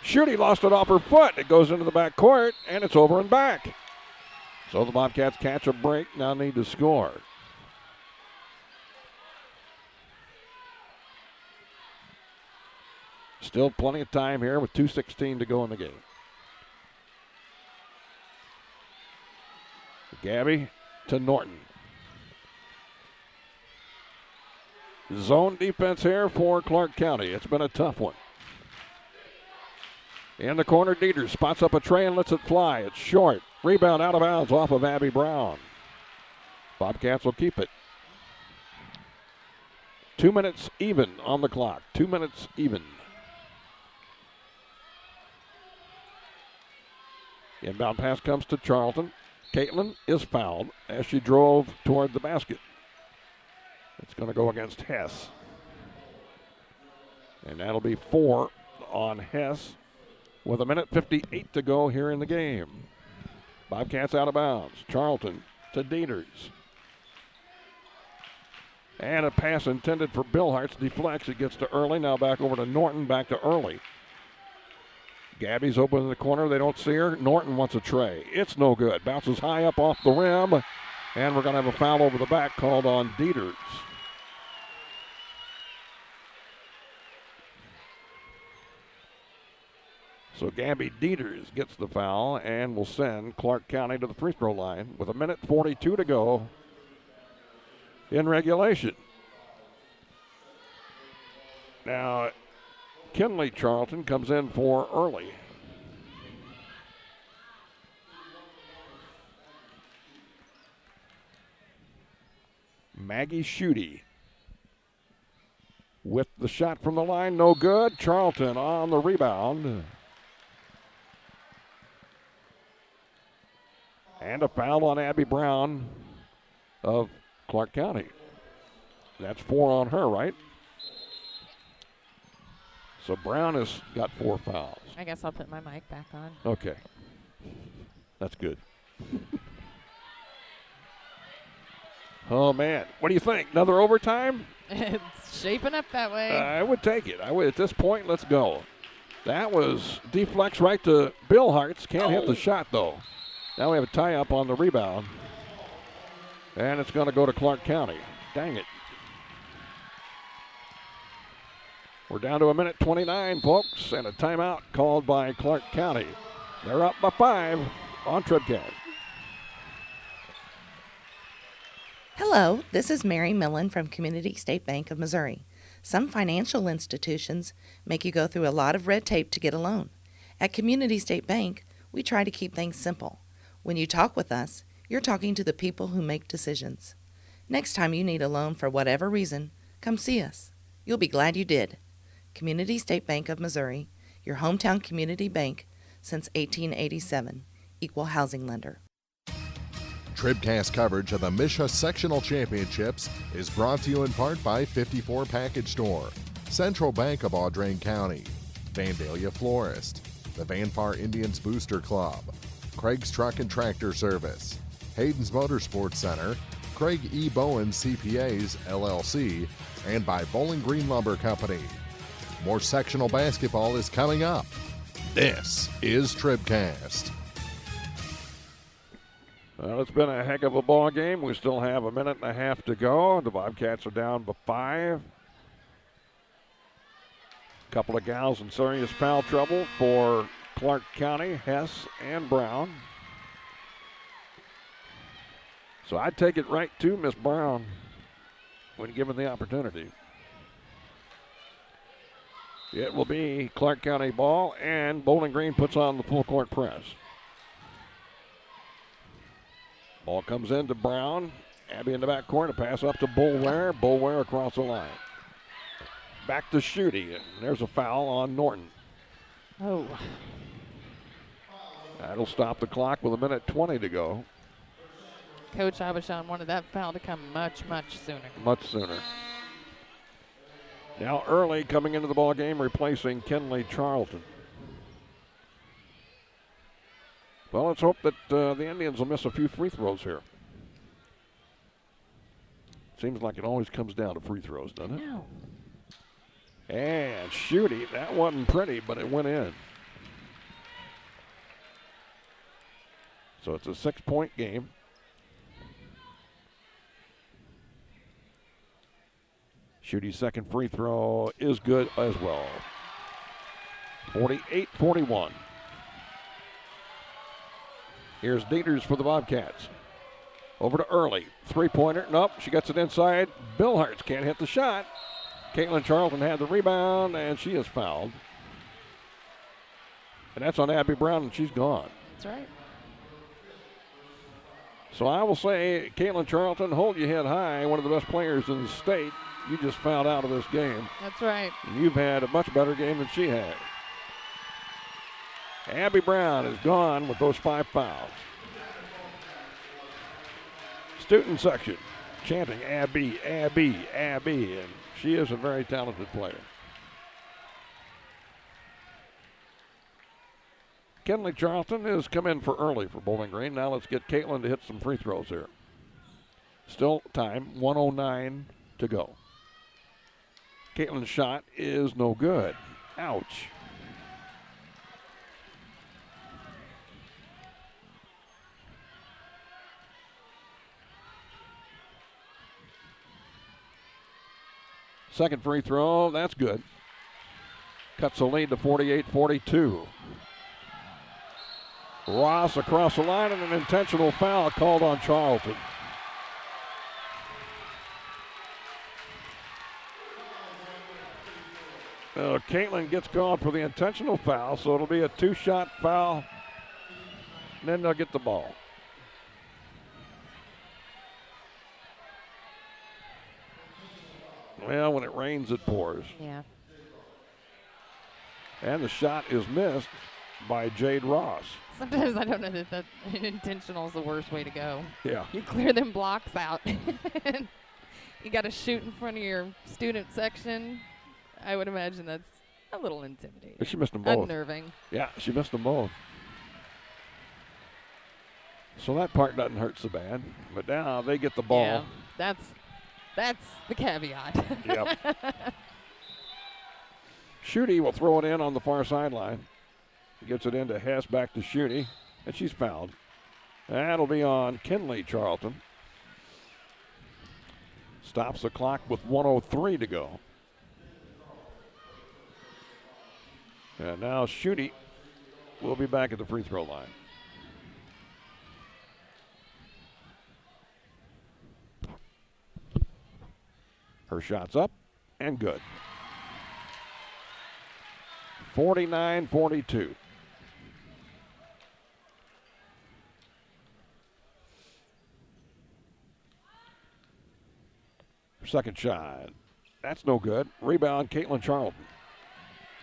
Schutte lost it off her foot. It goes into the back court, and it's over and back. So the Bobcats catch a break, now need to score. Still plenty of time here with 2:16 to go in the game. Gabby to Norton. Zone defense here for Clark County. It's been a tough one. In the corner, Dieters spots up a tray and lets it fly. It's short. Rebound out of bounds off of Abby Brown. Bobcats will keep it. 2 minutes even on the clock. 2 minutes even. Inbound pass comes to Charlton. Caitlin is fouled as she drove toward the basket. It's going to go against Hess. And that'll be 4 on Hess with 1:58 to go here in the game. Bobcats out of bounds. Charlton to Dieters. And a pass intended for Bill Hart's deflects. It gets to Early. Now back over to Norton. Back to Early. Gabby's open in the corner. They don't see her. Norton wants a tray. It's no good. Bounces high up off the rim. And we're going to have a foul over the back called on Dieters. So Gabby Dieters gets the foul and will send Clark County to the free throw line with 1:42 to go in regulation. Now, Kinley Charlton comes in for Early. Maggie Schutte with the shot from the line, no good. Charlton on the rebound. And a foul on Abby Brown of Clark County. That's 4 on her, right? So Brown has got 4 fouls. I guess I'll put my mic back on. Okay. That's good. Oh, man. What do you think? Another overtime? It's shaping up that way. I would take it. I would. At this point, let's go. That was deflects right to Bill Hartz. Can't hit the shot, though. Now we have a tie-up on the rebound. And it's going to go to Clark County. Dang it. We're down to 1:29, folks, and a timeout called by Clark County. They're up by 5 on TribCast. Hello, this is Mary Millen from Community State Bank of Missouri. Some financial institutions make you go through a lot of red tape to get a loan. At Community State Bank, we try to keep things simple. When you talk with us, you're talking to the people who make decisions. Next time you need a loan for whatever reason, come see us. You'll be glad you did. Community State Bank of Missouri, your hometown community bank since 1887, equal housing lender. TribCast coverage of the MSHSAA Sectional Championships is brought to you in part by 54 Package Store, Central Bank of Audrain County, Vandalia Florist, the Van Far Indians Booster Club, Craig's Truck and Tractor Service, Hayden's Motorsports Center, Craig E. Bowen CPAs, LLC, and by Bowling Green Lumber Company. More sectional basketball is coming up. This is TribCast. Well, it's been a heck of a ball game. We still have 1.5 minutes to go. The Bobcats are down by 5. Couple of gals in serious foul trouble for Clark County, Hess and Brown. So I'd take it right to Miss Brown when given the opportunity. It will be Clark County ball, and Bowling Green puts on the full court press. Ball comes in to Brown. Abby in the backcourt. A pass up to Bullware. Bullware across the line. Back to Schutte, and there's a foul on Norton. Oh. That'll stop the clock with 1:20 to go. Coach Abishon wanted that foul to come much, much sooner. Much sooner. Now Early coming into the ball game, replacing Kinley Charlton. Well, let's hope that the Indians will miss a few free throws here. Seems like it always comes down to free throws, doesn't it? No. And Schutte, that wasn't pretty, but it went in. So it's a 6-point game. Schutte's second free throw is good as well. 48-41. Here's Dieters for the Bobcats. Over to Early. Three-pointer. Nope, she gets it inside. Billhartz can't hit the shot. Caitlin Charlton had the rebound, and she is fouled. And that's on Abby Brown, and she's gone. That's right. So I will say, Caitlin Charlton, hold your head high, one of the best players in the state. You just fouled out of this game. That's right. And you've had a much better game than she had. Abby Brown is gone with those 5 fouls. Student section chanting Abby, Abby, Abby, and she is a very talented player. Kenley Charlton has come in for Early for Bowling Green. Now let's get Caitlin to hit some free throws here. Still time, 1:09 to go. Caitlin's shot is no good. Ouch. Second free throw, that's good. Cuts the lead to 48-42. Ross across the line and an intentional foul called on Charlton. Caitlin gets called for the intentional foul, so it'll be a 2-shot foul, and then they'll get the ball. Well, when it rains, it pours. Yeah. And the shot is missed by Jade Ross. Sometimes I don't know that intentional is the worst way to go. Yeah. You clear them blocks out. You got to shoot in front of your student section. I would imagine that's a little intimidating. But she missed them both. Unnerving. Yeah, she missed them both. So that part doesn't hurt so bad. But now they get the ball. Yeah, that's the caveat. Yep. Schutte will throw it in on the far sideline. Gets it into Hess, back to Schutte, and she's fouled. That'll be on Kenley Charlton. Stops the clock with 1:03 to go. And now Schutte will be back at the free throw line. Her shot's up and good. 49-42. Second shot. That's no good. Rebound, Caitlin Charlton.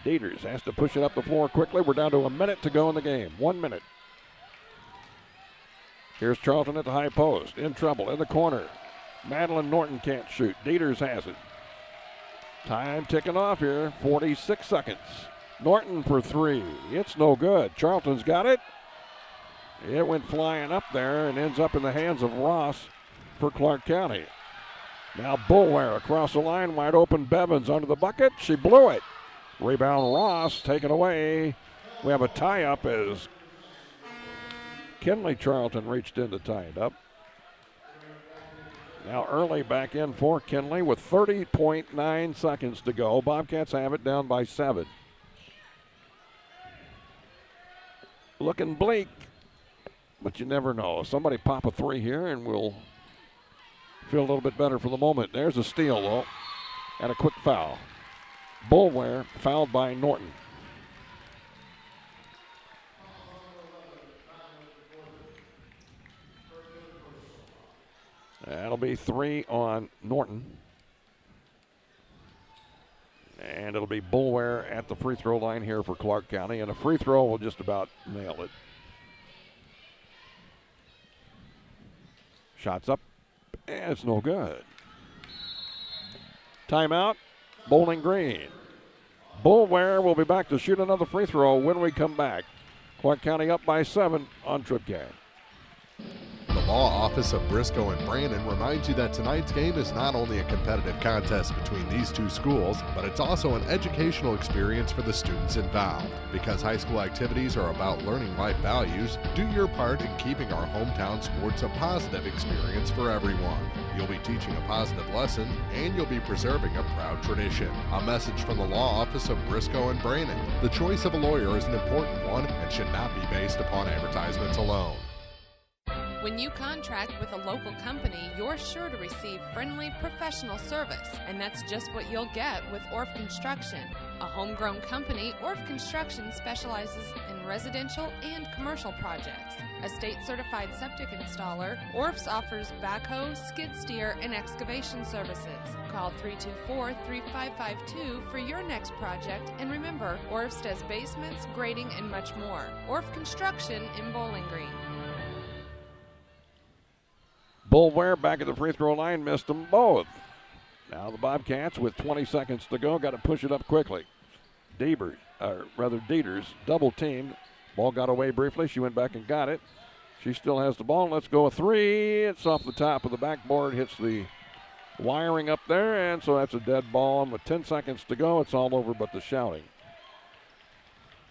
Dieters has to push it up the floor quickly. We're down to a minute to go in the game. 1 minute. Here's Charlton at the high post. In trouble, in the corner. Madeline Norton can't shoot. Dieters has it. Time ticking off here. 46 seconds. Norton for 3. It's no good. Charlton's got it. It went flying up there and ends up in the hands of Ross for Clark County. Now Boulware across the line, wide open. Bevins under the bucket. She blew it. Rebound Ross taken away. We have a tie-up as Kenley Charlton reached in to tie it up. Now Early back in for Kenley with 30.9 seconds to go. Bobcats have it down by 7. Looking bleak, but you never know. Somebody pop a 3 here and we'll feel a little bit better for the moment. There's a steal, though, and a quick foul. Boulware fouled by Norton. That'll be 3 on Norton. And it'll be Boulware at the free throw line here for Clark County. And a free throw will just about nail it. Shots up, and it's no good. Timeout, Bowling Green. Boulware will be back to shoot another free throw when we come back. Clark County up by 7 on TribCast. The Law Office of Briscoe and Brandon reminds you that tonight's game is not only a competitive contest between these two schools, but it's also an educational experience for the students involved. Because high school activities are about learning life values, do your part in keeping our hometown sports a positive experience for everyone. You'll be teaching a positive lesson, and you'll be preserving a proud tradition. A message from the Law Office of Briscoe and Brandon. The choice of a lawyer is an important one and should not be based upon advertisements alone. When you contract with a local company, you're sure to receive friendly, professional service, and that's just what you'll get with Orff Construction. A homegrown company, Orff Construction specializes in residential and commercial projects. A state-certified septic installer, Orff's offers backhoe, skid steer, and excavation services. Call 324-3552 for your next project, and remember, Orff's does basements, grading, and much more. Orff Construction in Bowling Green. Bullware back at the free throw line, missed them both. Now the Bobcats with 20 seconds to go, got to push it up quickly. Dieters double teamed. Ball got away briefly. She went back and got it. She still has the ball. Let's go a three. It's off the top of the backboard, hits the wiring up there, and so that's a dead ball. And with 10 seconds to go, it's all over but the shouting.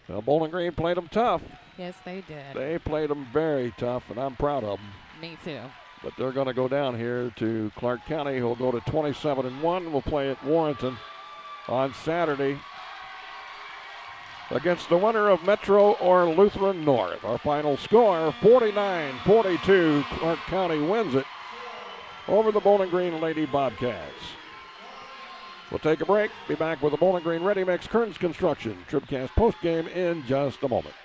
Well, Bowling Green played them tough. Yes, they did. They played them very tough, and I'm proud of them. Me too. But they're going to go down here to Clark County, who will go to 27-1. We'll play at Warrenton on Saturday against the winner of Metro or Lutheran North. Our final score, 49-42. Clark County wins it over the Bowling Green Lady Bobcats. We'll take a break. Be back with the Bowling Green Ready Mix Kearns Construction TribCast postgame in just a moment.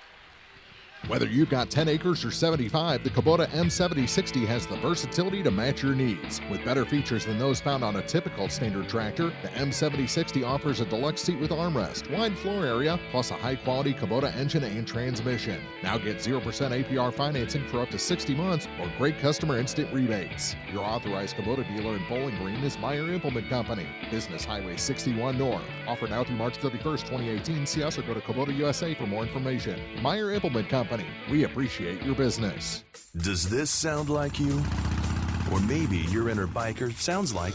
Whether you've got 10 acres or 75, the Kubota M7060 has the versatility to match your needs. With better features than those found on a typical standard tractor, the M7060 offers a deluxe seat with armrest, wide floor area, plus a high-quality Kubota engine and transmission. Now get 0% APR financing for up to 60 months or great customer instant rebates. Your authorized Kubota dealer in Bowling Green is Meyer Implement Company, Business Highway 61 North. Offered now through March 31st, 2018. See us or go to Kubota USA for more information. Meyer Implement Company. We appreciate your business. Does this sound like you? Or maybe your inner biker sounds like...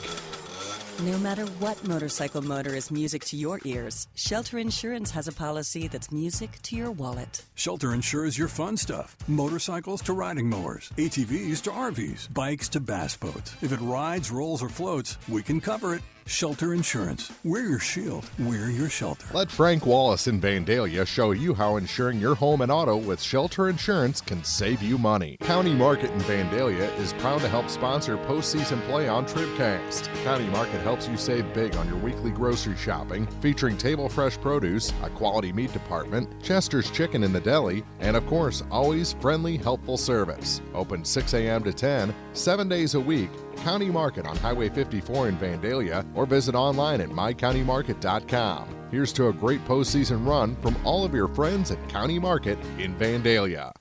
No matter what motorcycle motor is music to your ears, Shelter Insurance has a policy that's music to your wallet. Shelter insures your fun stuff. Motorcycles to riding mowers, ATVs to RVs, bikes to bass boats. If it rides, rolls, or floats, we can cover it. Shelter Insurance. We're your shield. We're your shelter. Let Frank Wallace in Vandalia show you how insuring your home and auto with Shelter Insurance can save you money. County Market in Vandalia is proud to help sponsor postseason play on TribCast. County Market helps you save big on your weekly grocery shopping, featuring table fresh produce, a quality meat department, Chester's Chicken in the deli, and of course, always friendly, helpful service. Open 6 a.m. to 10, 7 days a week. County Market on Highway 54 in Vandalia, or visit online at mycountymarket.com. Here's to a great postseason run from all of your friends at County Market in Vandalia.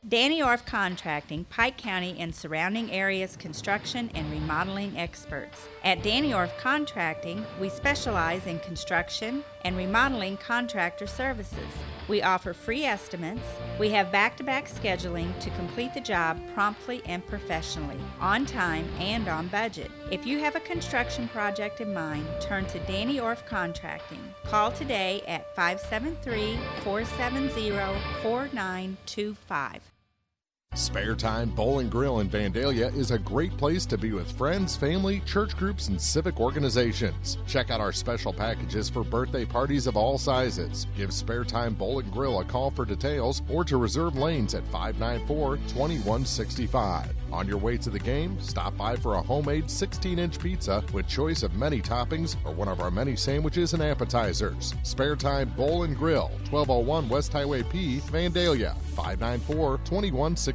Danny Orff Contracting, Pike County and surrounding areas construction and remodeling experts. At Danny Orff Contracting, we specialize in construction and remodeling contractor services. We offer free estimates. We have back-to-back scheduling to complete the job promptly and professionally, on time and on budget. If you have a construction project in mind, turn to Danny Orff Contracting. Call today at 573-470-4925. Spare Time Bowl & Grill in Vandalia is a great place to be with friends, family, church groups, and civic organizations. Check out our special packages for birthday parties of all sizes. Give Spare Time Bowl & Grill a call for details or to reserve lanes at 594-2165. On your way to the game, stop by for a homemade 16-inch pizza with choice of many toppings or one of our many sandwiches and appetizers. Spare Time Bowl & Grill, 1201 West Highway P, Vandalia, 594-2165.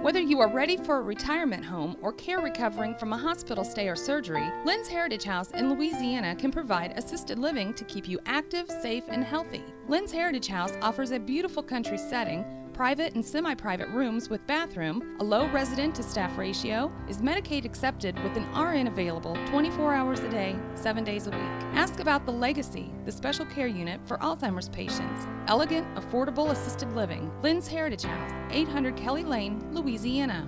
Whether you are ready for a retirement home or care recovering from a hospital stay or surgery, Lynn's Heritage House in Louisiana can provide assisted living to keep you active, safe, and healthy. Lynn's Heritage House offers a beautiful country setting private and semi-private rooms with bathroom, a low resident to staff ratio, is Medicaid accepted with an RN available 24 hours a day, 7 days a week. Ask about the Legacy, the special care unit for Alzheimer's patients. Elegant, affordable assisted living. Lynn's Heritage House, 800 Kelly Lane, Louisiana.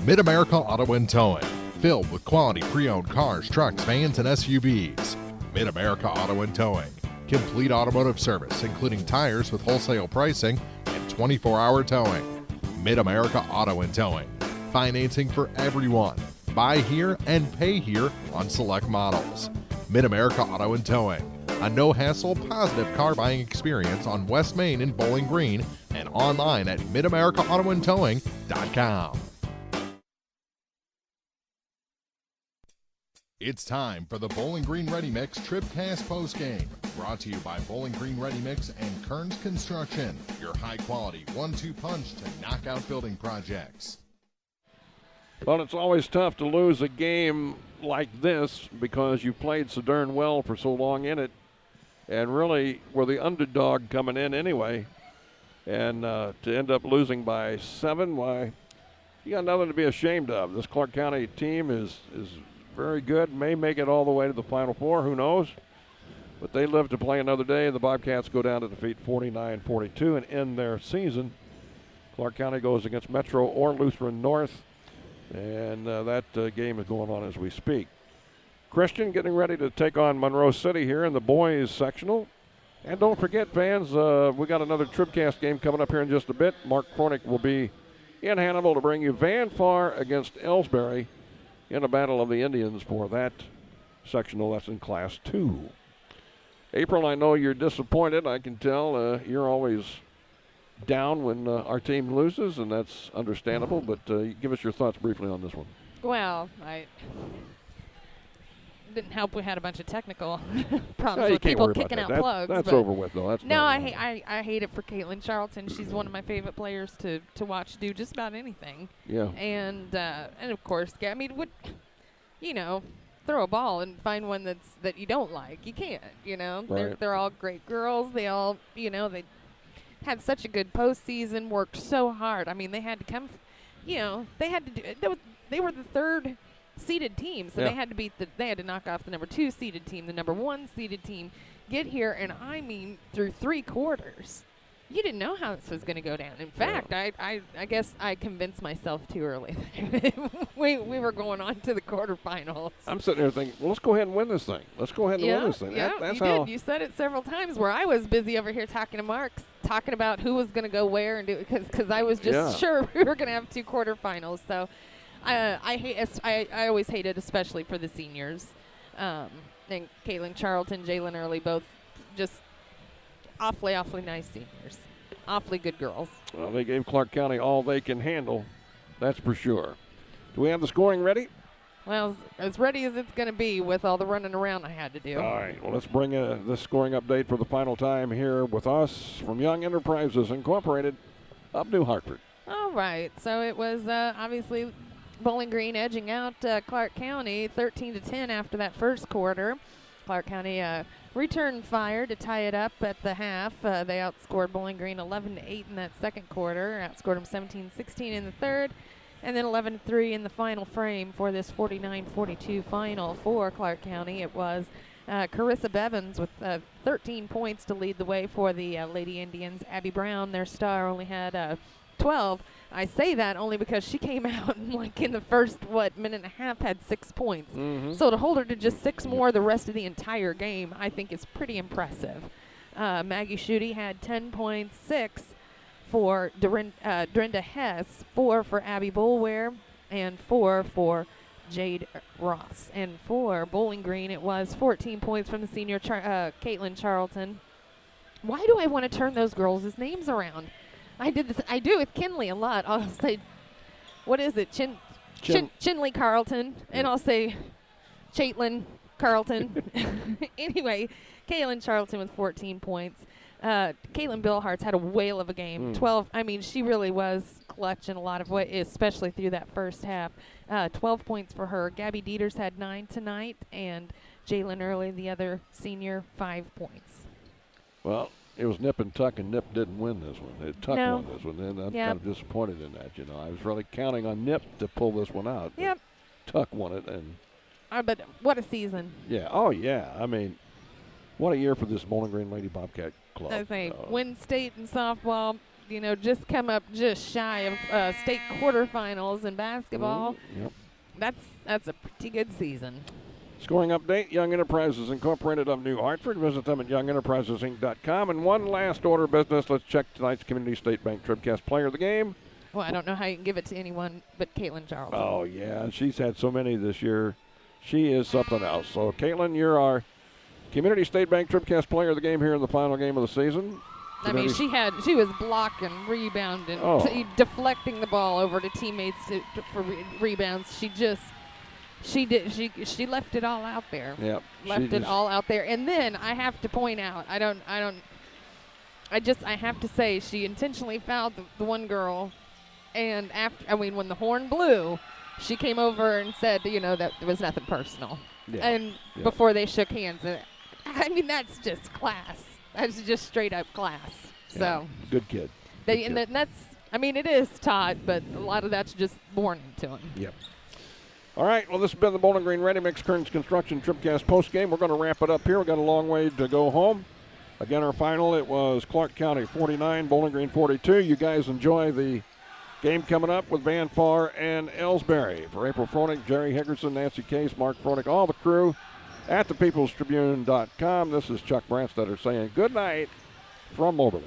Mid-America Auto and Towing, filled with quality pre-owned cars, trucks, vans, and SUVs. Mid-America Auto and Towing, complete automotive service, including tires with wholesale pricing and 24-hour towing. Mid-America Auto and Towing, financing for everyone. Buy here and pay here on select models. Mid-America Auto and Towing, a no-hassle, positive car buying experience on West Main in Bowling Green and online at midamericaautoandtowing.com. It's time for the Bowling Green Ready Mix TribCast postgame, brought to you by Bowling Green Ready Mix and Kearns Construction, your high-quality 1-2 punch to knock out building projects. Well, it's always tough to lose a game like this because you played so darn well for so long in it and really were the underdog coming in anyway. And to end up losing by 7, why, you got nothing to be ashamed of. This Clark County team is very good, may make it all the way to the Final Four, who knows? But they live to play another day, and the Bobcats go down to defeat 49-42 and end their season. Clark County goes against Metro or Lutheran North, and that game is going on as we speak. Christian getting ready to take on Monroe City here in the boys sectional. And don't forget, fans, we got another TribCast game coming up here in just a bit. Mark Kornick will be in Hannibal to bring you Van Far against Ellsbury in a battle of the Indians for that sectional. That's in Class 2. April, I know you're disappointed. I can tell you're always down when our team loses, and that's understandable. But give us your thoughts briefly on this one. Well, I didn't help. We had a bunch of technical problems with people kicking out plugs. That's over with, though. That's no, I hate it for Caitlin Charlton. She's one of my favorite players to watch do just about anything. Yeah. And of course, I mean, throw a ball and find one that you don't like. You can't. Right. They're all great girls. They all they had such a good postseason. Worked so hard. I mean, they had to come. They had to do. They were the third seeded team, so yeah. they had to knock off the number 2 seeded team, the number 1 seeded team, get here, and I mean through 3 quarters. You didn't know how this was going to go down. In fact, I guess I convinced myself too early. we were going on to the quarterfinals. I'm sitting there thinking, well, let's go ahead and win this thing. Let's go ahead and win this thing. Yeah, that's you how did. You said it several times where I was busy over here talking to Marks, talking about who was going to go where and do it because I was just sure we were going to have 2 quarterfinals. So I always hate it, especially for the seniors. And Caitlin Charlton, Jalen Early, both just awfully nice seniors. Awfully good girls. Well, they gave Clark County all they can handle, that's for sure. Do we have the scoring ready? Well, as ready as it's going to be with all the running around I had to do. All right, well, let's bring this scoring update for the final time here with us from Young Enterprises Incorporated of New Hartford. All right, so it was obviously Bowling Green edging out Clark County 13-10 after that first quarter. Clark County returned fire to tie it up at the half. They outscored Bowling Green 11-8 in that second quarter, outscored them 17-16 in the third, and then 11-3 in the final frame for this 49-42 final for Clark County. It was Carissa Bevins with 13 points to lead the way for the Lady Indians. Abby Brown, their star, only had 12. I say that only because she came out and in the first, minute and a half had 6 points. Mm-hmm. So to hold her to just 6 more the rest of the entire game, I think is pretty impressive. Maggie Schutte had 10 points, 6 for Dorinda Hess, 4 for Abby Boulware, and 4 for Jade Ross. And for Bowling Green, it was 14 points from the senior Caitlin Charlton. Why do I want to turn those girls' names around? I did this. I do with Kinley a lot. I'll say, what is it? Chinley Carlton, and I'll say Chaitlin Carlton. Anyway, Caitlin Charlton with 14 points. Caitlin Billhartz had a whale of a game. 12. I mean, she really was clutch in a lot of ways, especially through that first half. 12 points for her. Gabby Dieters had 9 tonight, and Jalen Early, the other senior, 5 points. Well, It was Nip and Tuck, and Nip didn't win this one. Tuck won this one, and I'm kind of disappointed in that. I was really counting on Nip to pull this one out. Yep. Tuck won it, and. But what a season. Yeah. Oh, yeah. I mean, what a year for this Bowling Green Lady Bobcat club. I say, win state in softball. Just come up just shy of state quarterfinals in basketball. Yep. That's a pretty good season. Scoring update, Young Enterprises Incorporated of New Hartford. Visit them at youngenterprisesinc.com. And one last order of business. Let's check tonight's Community State Bank TribCast player of the game. Well, I don't know how you can give it to anyone but Caitlin Charlton. Oh, yeah. She's had so many this year. She is something else. So, Caitlin, you're our Community State Bank TribCast player of the game here in the final game of the season. I mean, she was blocking, rebounding, deflecting the ball over to teammates for rebounds. She left it all out there. Yep. Left it all out there. And then I have to point out, I have to say she intentionally fouled the one girl, and when the horn blew, she came over and said, that there was nothing personal. Yeah. And before they shook hands, I mean, that's just class. That's just straight up class. Yeah. So good kid. It is taught, but a lot of that's just born into him. Yep. All right. Well, this has been the Bowling Green Ready Mix Kearns Construction TribCast postgame. We're going to wrap it up here. We've got a long way to go home. Again, our final, it was Clark County 49, Bowling Green 42. You guys enjoy the game coming up with Van Far and Ellsbury. For April Froenig, Jerry Higgerson, Nancy Case, Mark Froenig, all the crew at thepeoplestribune.com. This is Chuck Branstetter saying good night from Moberly.